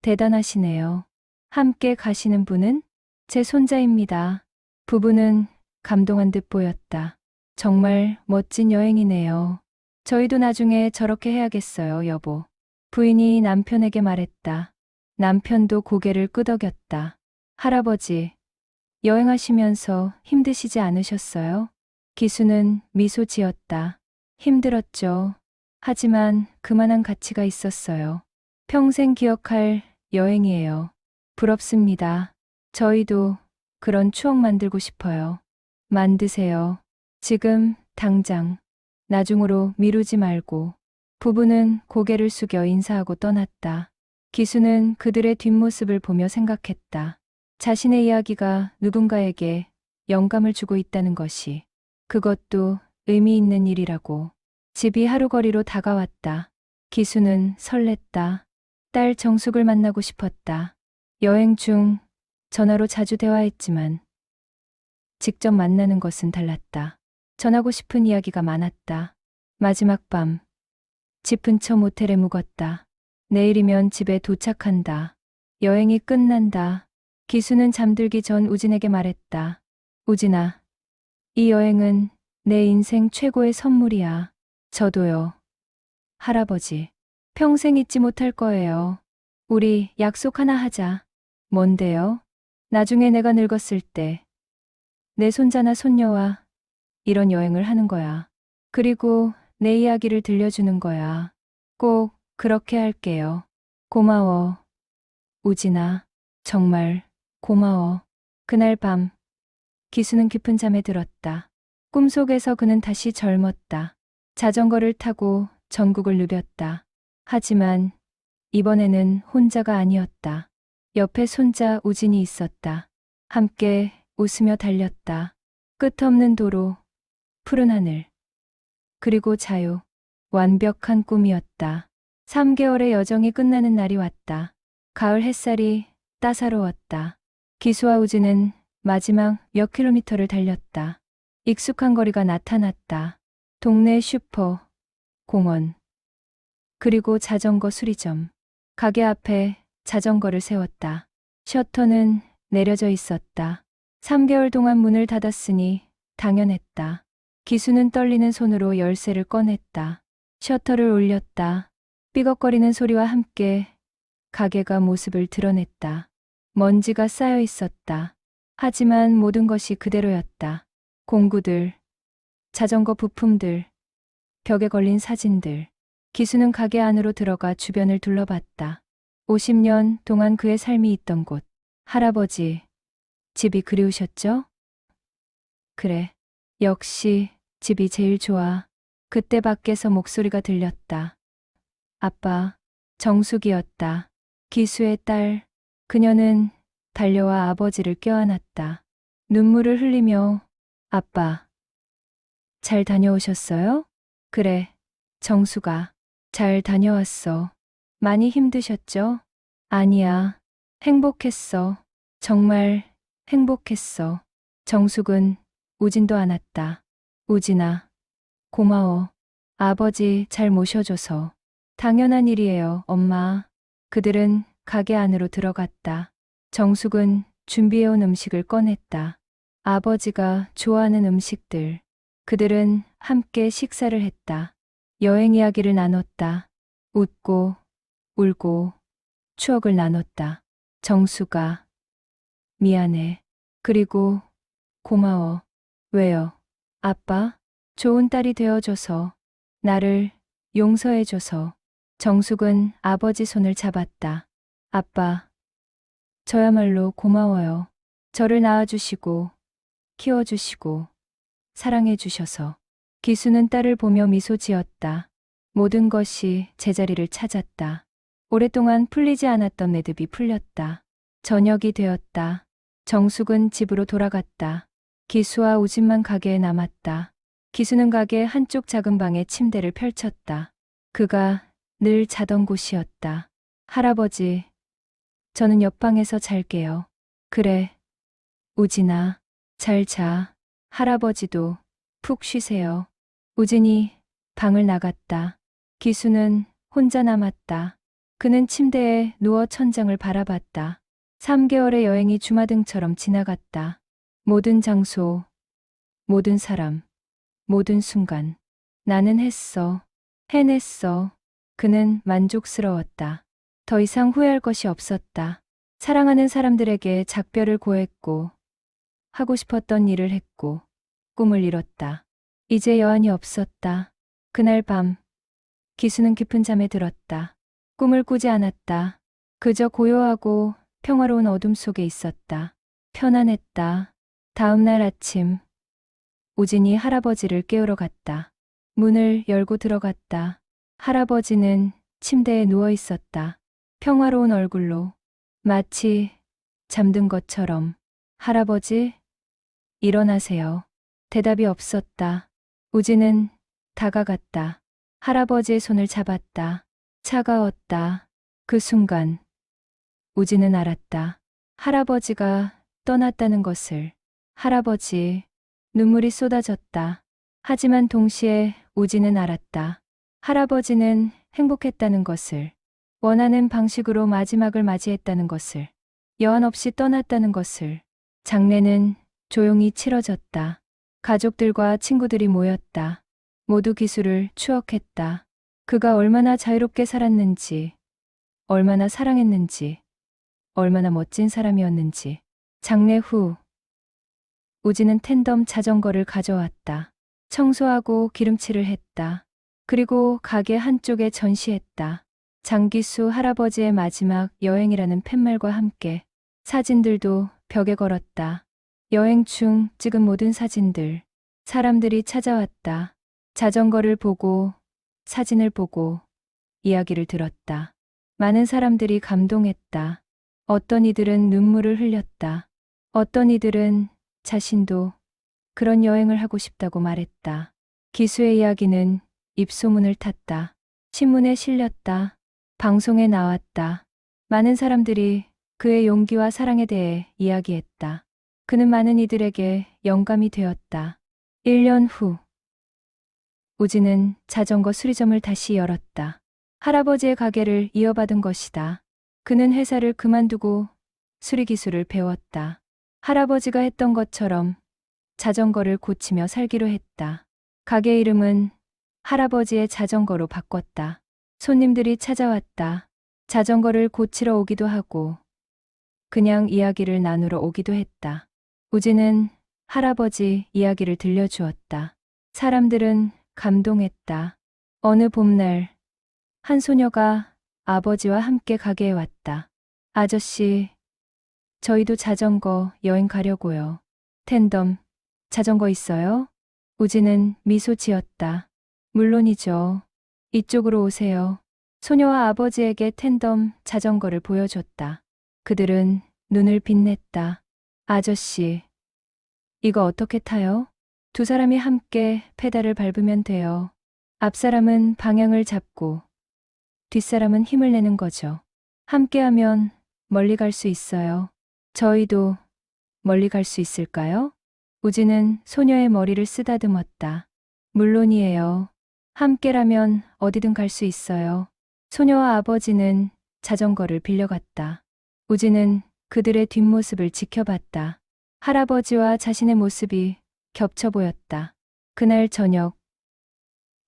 대단하시네요. 함께 가시는 분은 제 손자입니다. 부부는 감동한 듯 보였다. 정말 멋진 여행이네요. 저희도 나중에 저렇게 해야겠어요, 여보. 부인이 남편에게 말했다. 남편도 고개를 끄덕였다. 할아버지, 여행하시면서 힘드시지 않으셨어요? 기수는 미소 지었다. 힘들었죠. 하지만 그만한 가치가 있었어요. 평생 기억할 여행이에요. 부럽습니다. 저희도 그런 추억 만들고 싶어요. 만드세요. 지금, 당장. 나중으로 미루지 말고. 부부는 고개를 숙여 인사하고 떠났다. 기수는 그들의 뒷모습을 보며 생각했다. 자신의 이야기가 누군가에게 영감을 주고 있다는 것이 그것도 의미 있는 일이라고. 집이 하루거리로 다가왔다. 기수는 설렜다. 딸 정숙을 만나고 싶었다. 여행 중 전화로 자주 대화했지만 직접 만나는 것은 달랐다. 전하고 싶은 이야기가 많았다. 마지막 밤 집 근처 모텔에 묵었다. 내일이면 집에 도착한다. 여행이 끝난다. 기수는 잠들기 전 우진에게 말했다. 우진아, 이 여행은 내 인생 최고의 선물이야. 저도요. 할아버지, 평생 잊지 못할 거예요. 우리 약속 하나 하자. 뭔데요? 나중에 내가 늙었을 때 내 손자나 손녀와 이런 여행을 하는 거야. 그리고 내 이야기를 들려주는 거야. 꼭 그렇게 할게요. 고마워. 우진아, 정말 고마워. 그날 밤 기수는 깊은 잠에 들었다. 꿈속에서 그는 다시 젊었다. 자전거를 타고 전국을 누볐다. 하지만 이번에는 혼자가 아니었다. 옆에 손자 우진이 있었다. 함께 웃으며 달렸다. 끝없는 도로, 푸른 하늘, 그리고 자유. 완벽한 꿈이었다. 3개월의 여정이 끝나는 날이 왔다. 가을 햇살이 따사로웠다. 기수와 우진은 마지막 몇 킬로미터를 달렸다. 익숙한 거리가 나타났다. 동네 슈퍼, 공원, 그리고 자전거 수리점. 가게 앞에 자전거를 세웠다. 셔터는 내려져 있었다. 3개월 동안 문을 닫았으니 당연했다. 기수는 떨리는 손으로 열쇠를 꺼냈다. 셔터를 올렸다. 삐걱거리는 소리와 함께 가게가 모습을 드러냈다. 먼지가 쌓여 있었다. 하지만 모든 것이 그대로였다. 공구들, 자전거 부품들, 벽에 걸린 사진들. 기수는 가게 안으로 들어가 주변을 둘러봤다. 50년 동안 그의 삶이 있던 곳. 할아버지, 집이 그리우셨죠? 그래, 역시 집이 제일 좋아. 그때 밖에서 목소리가 들렸다. 아빠, 정숙이었다. 기수의 딸. 그녀는 달려와 아버지를 껴안았다. 눈물을 흘리며 아빠, 잘 다녀오셨어요? 그래, 정숙아, 잘 다녀왔어. 많이 힘드셨죠? 아니야, 행복했어. 정말 행복했어. 정숙은 우진도 안았다. 우진아, 고마워. 아버지 잘 모셔줘서. 당연한 일이에요, 엄마. 그들은 가게 안으로 들어갔다. 정숙은 준비해온 음식을 꺼냈다. 아버지가 좋아하는 음식들. 그들은 함께 식사를 했다. 여행 이야기를 나눴다. 웃고 울고 추억을 나눴다. 정수가 미안해. 그리고 고마워. 왜요? 아빠, 좋은 딸이 되어줘서, 나를 용서해줘서. 정숙은 아버지 손을 잡았다. 아빠, 저야말로 고마워요. 저를 낳아주시고, 키워주시고, 사랑해주셔서. 기수는 딸을 보며 미소 지었다. 모든 것이 제자리를 찾았다. 오랫동안 풀리지 않았던 매듭이 풀렸다. 저녁이 되었다. 정숙은 집으로 돌아갔다. 기수와 우진만 가게에 남았다. 기수는 가게 한쪽 작은 방에 침대를 펼쳤다. 그가 늘 자던 곳이었다. 할아버지, 저는 옆방에서 잘게요. 그래, 우진아, 잘 자. 할아버지도 푹 쉬세요. 우진이 방을 나갔다. 기수는 혼자 남았다. 그는 침대에 누워 천장을 바라봤다. 3개월의 여행이 주마등처럼 지나갔다. 모든 장소, 모든 사람, 모든 순간. 나는 했어. 해냈어. 그는 만족스러웠다. 더 이상 후회할 것이 없었다. 사랑하는 사람들에게 작별을 고했고, 하고 싶었던 일을 했고, 꿈을 이뤘다. 이제 여한이 없었다. 그날 밤, 기수는 깊은 잠에 들었다. 꿈을 꾸지 않았다. 그저 고요하고 평화로운 어둠 속에 있었다. 편안했다. 다음 날 아침, 우진이 할아버지를 깨우러 갔다. 문을 열고 들어갔다. 할아버지는 침대에 누워 있었다. 평화로운 얼굴로, 마치 잠든 것처럼. 할아버지, 일어나세요. 대답이 없었다. 우진은 다가갔다. 할아버지의 손을 잡았다. 차가웠다. 그 순간, 우진은 알았다. 할아버지가 떠났다는 것을. 할아버지, 눈물이 쏟아졌다. 하지만 동시에 우진은 알았다. 할아버지는 행복했다는 것을. 원하는 방식으로 마지막을 맞이했다는 것을. 여한 없이 떠났다는 것을. 장례는 조용히 치러졌다. 가족들과 친구들이 모였다. 모두 기수를 추억했다. 그가 얼마나 자유롭게 살았는지, 얼마나 사랑했는지, 얼마나 멋진 사람이었는지. 장례 후, 우진은 텐덤 자전거를 가져왔다. 청소하고 기름칠을 했다. 그리고 가게 한쪽에 전시했다. 장기수 할아버지의 마지막 여행이라는 팻말과 함께 사진들도 벽에 걸었다. 여행 중 찍은 모든 사진들. 사람들이 찾아왔다. 자전거를 보고, 사진을 보고, 이야기를 들었다. 많은 사람들이 감동했다. 어떤 이들은 눈물을 흘렸다. 어떤 이들은 자신도 그런 여행을 하고 싶다고 말했다. 기수의 이야기는 입소문을 탔다. 신문에 실렸다. 방송에 나왔다. 많은 사람들이 그의 용기와 사랑에 대해 이야기했다. 그는 많은 이들에게 영감이 되었다. 1년 후, 우진은 자전거 수리점을 다시 열었다. 할아버지의 가게를 이어받은 것이다. 그는 회사를 그만두고 수리 기술을 배웠다. 할아버지가 했던 것처럼 자전거를 고치며 살기로 했다. 가게 이름은 할아버지의 자전거로 바꿨다. 손님들이 찾아왔다. 자전거를 고치러 오기도 하고 그냥 이야기를 나누러 오기도 했다. 우진은 할아버지 이야기를 들려주었다. 사람들은 감동했다. 어느 봄날 한 소녀가 아버지와 함께 가게에 왔다. 아저씨, 저희도 자전거 여행 가려고요. 텐덤, 자전거 있어요? 우진은 미소 지었다. 물론이죠. 이쪽으로 오세요. 소녀와 아버지에게 텐덤 자전거를 보여줬다. 그들은 눈을 빛냈다. 아저씨, 이거 어떻게 타요? 두 사람이 함께 페달을 밟으면 돼요. 앞사람은 방향을 잡고 뒷사람은 힘을 내는 거죠. 함께하면 멀리 갈 수 있어요. 저희도 멀리 갈 수 있을까요? 우진은 소녀의 머리를 쓰다듬었다. 물론이에요. 함께라면 어디든 갈 수 있어요. 소녀와 아버지는 자전거를 빌려갔다. 우진은 그들의 뒷모습을 지켜봤다. 할아버지와 자신의 모습이 겹쳐 보였다. 그날 저녁,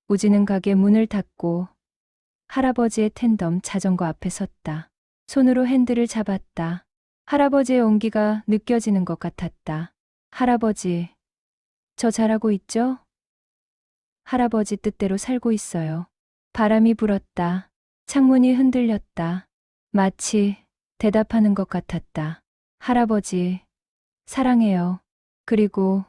우진은 가게 문을 닫고 할아버지의 텐덤 자전거 앞에 섰다. 손으로 핸들을 잡았다. 할아버지의 온기가 느껴지는 것 같았다. 할아버지, 저 잘하고 있죠? 할아버지 뜻대로 살고 있어요. 바람이 불었다. 창문이 흔들렸다. 마치 대답하는 것 같았다. 할아버지, 사랑해요. 그리고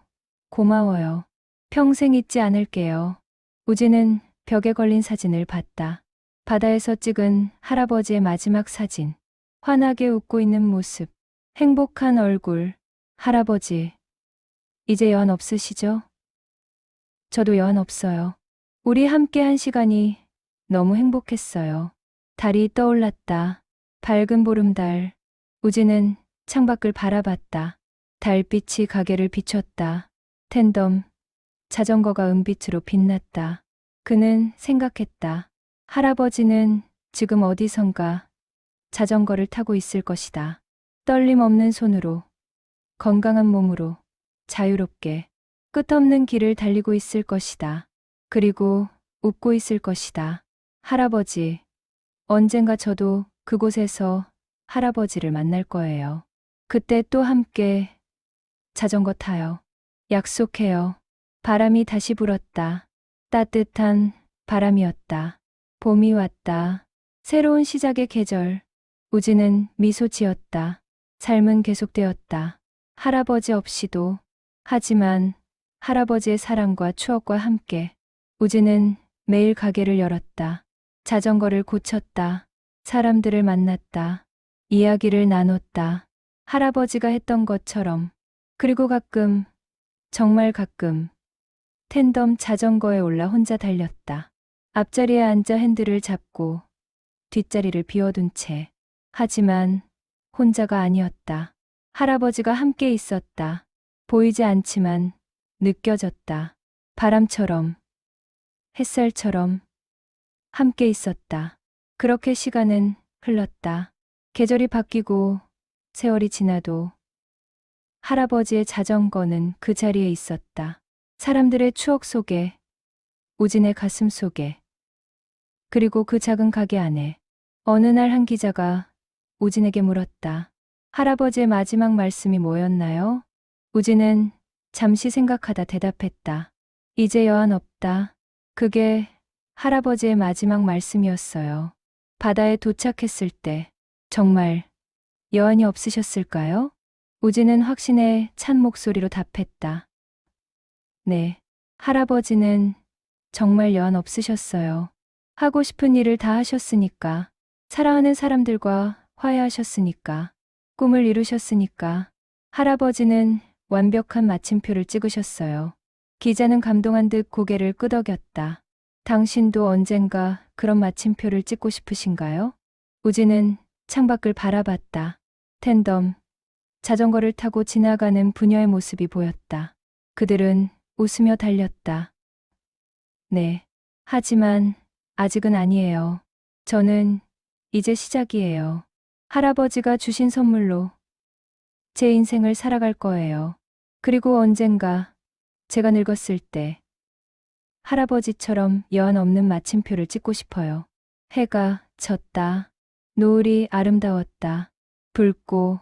고마워요. 평생 잊지 않을게요. 우진은 벽에 걸린 사진을 봤다. 바다에서 찍은 할아버지의 마지막 사진. 환하게 웃고 있는 모습. 행복한 얼굴. 할아버지, 이제 여한 없으시죠? 저도 여한 없어요. 우리 함께 한 시간이 너무 행복했어요. 달이 떠올랐다. 밝은 보름달. 우진은 창밖을 바라봤다. 달빛이 가게를 비췄다. 텐덤, 자전거가 은빛으로 빛났다. 그는 생각했다. 할아버지는 지금 어디선가 자전거를 타고 있을 것이다. 떨림 없는 손으로, 건강한 몸으로, 자유롭게, 끝없는 길을 달리고 있을 것이다. 그리고 웃고 있을 것이다. 할아버지, 언젠가 저도 그곳에서 할아버지를 만날 거예요. 그때 또 함께 자전거 타요. 약속해요. 바람이 다시 불었다. 따뜻한 바람이었다. 봄이 왔다. 새로운 시작의 계절. 우진은 미소 지었다. 삶은 계속되었다. 할아버지 없이도. 하지만 할아버지의 사랑과 추억과 함께 우진은 매일 가게를 열었다. 자전거를 고쳤다. 사람들을 만났다. 이야기를 나눴다. 할아버지가 했던 것처럼. 그리고 가끔, 정말 가끔, 텐덤 자전거에 올라 혼자 달렸다. 앞자리에 앉아 핸들을 잡고 뒷자리를 비워둔 채. 하지만 혼자가 아니었다. 할아버지가 함께 있었다. 보이지 않지만 느껴졌다. 바람처럼, 햇살처럼 함께 있었다. 그렇게 시간은 흘렀다. 계절이 바뀌고 세월이 지나도 할아버지의 자전거는 그 자리에 있었다. 사람들의 추억 속에, 우진의 가슴 속에, 그리고 그 작은 가게 안에. 어느 날 한 기자가 우진에게 물었다. 할아버지의 마지막 말씀이 뭐였나요? 우진은 잠시 생각하다 대답했다. 이제 여한 없다. 그게 할아버지의 마지막 말씀이었어요. 바다에 도착했을 때 정말 여한이 없으셨을까요? 우진은 확신에 찬 목소리로 답했다. 네, 할아버지는 정말 여한 없으셨어요. 하고 싶은 일을 다 하셨으니까, 사랑하는 사람들과 화해하셨으니까, 꿈을 이루셨으니까. 할아버지는 완벽한 마침표를 찍으셨어요. 기자는 감동한 듯 고개를 끄덕였다. 당신도 언젠가 그런 마침표를 찍고 싶으신가요? 우진은 창밖을 바라봤다. 텐덤, 자전거를 타고 지나가는 부녀의 모습이 보였다. 그들은 웃으며 달렸다. 네, 하지만 아직은 아니에요. 저는 이제 시작이에요. 할아버지가 주신 선물로 제 인생을 살아갈 거예요. 그리고 언젠가 제가 늙었을 때 할아버지처럼 여한 없는 마침표를 찍고 싶어요. 해가 졌다. 노을이 아름다웠다. 붉고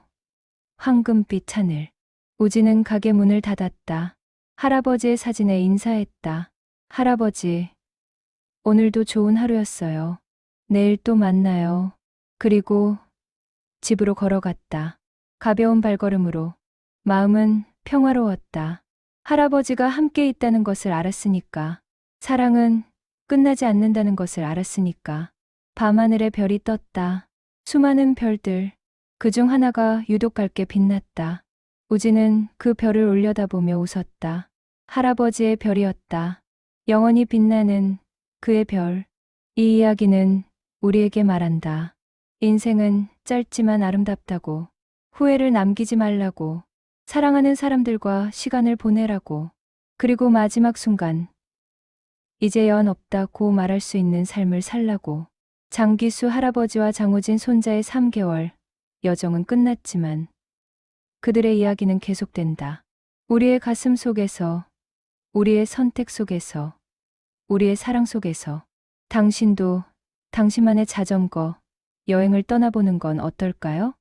황금빛 하늘. 우진은 가게 문을 닫았다. 할아버지의 사진에 인사했다. 할아버지, 오늘도 좋은 하루였어요. 내일 또 만나요. 그리고 집으로 걸어갔다. 가벼운 발걸음으로. 마음은 평화로웠다. 할아버지가 함께 있다는 것을 알았으니까. 사랑은 끝나지 않는다는 것을 알았으니까. 밤하늘에 별이 떴다. 수많은 별들. 그중 하나가 유독 밝게 빛났다. 우진은 그 별을 올려다보며 웃었다. 할아버지의 별이었다. 영원히 빛나는 그의 별. 이 이야기는 우리에게 말한다. 인생은 짧지만 아름답다고. 후회를 남기지 말라고. 사랑하는 사람들과 시간을 보내라고. 그리고 마지막 순간, 이제 여한 없다고 말할 수 있는 삶을 살라고. 장기수 할아버지와 장우진 손자의 3개월 여정은 끝났지만 그들의 이야기는 계속된다. 우리의 가슴 속에서, 우리의 선택 속에서, 우리의 사랑 속에서. 당신도 당신만의 자전거 여행을 떠나보는 건 어떨까요?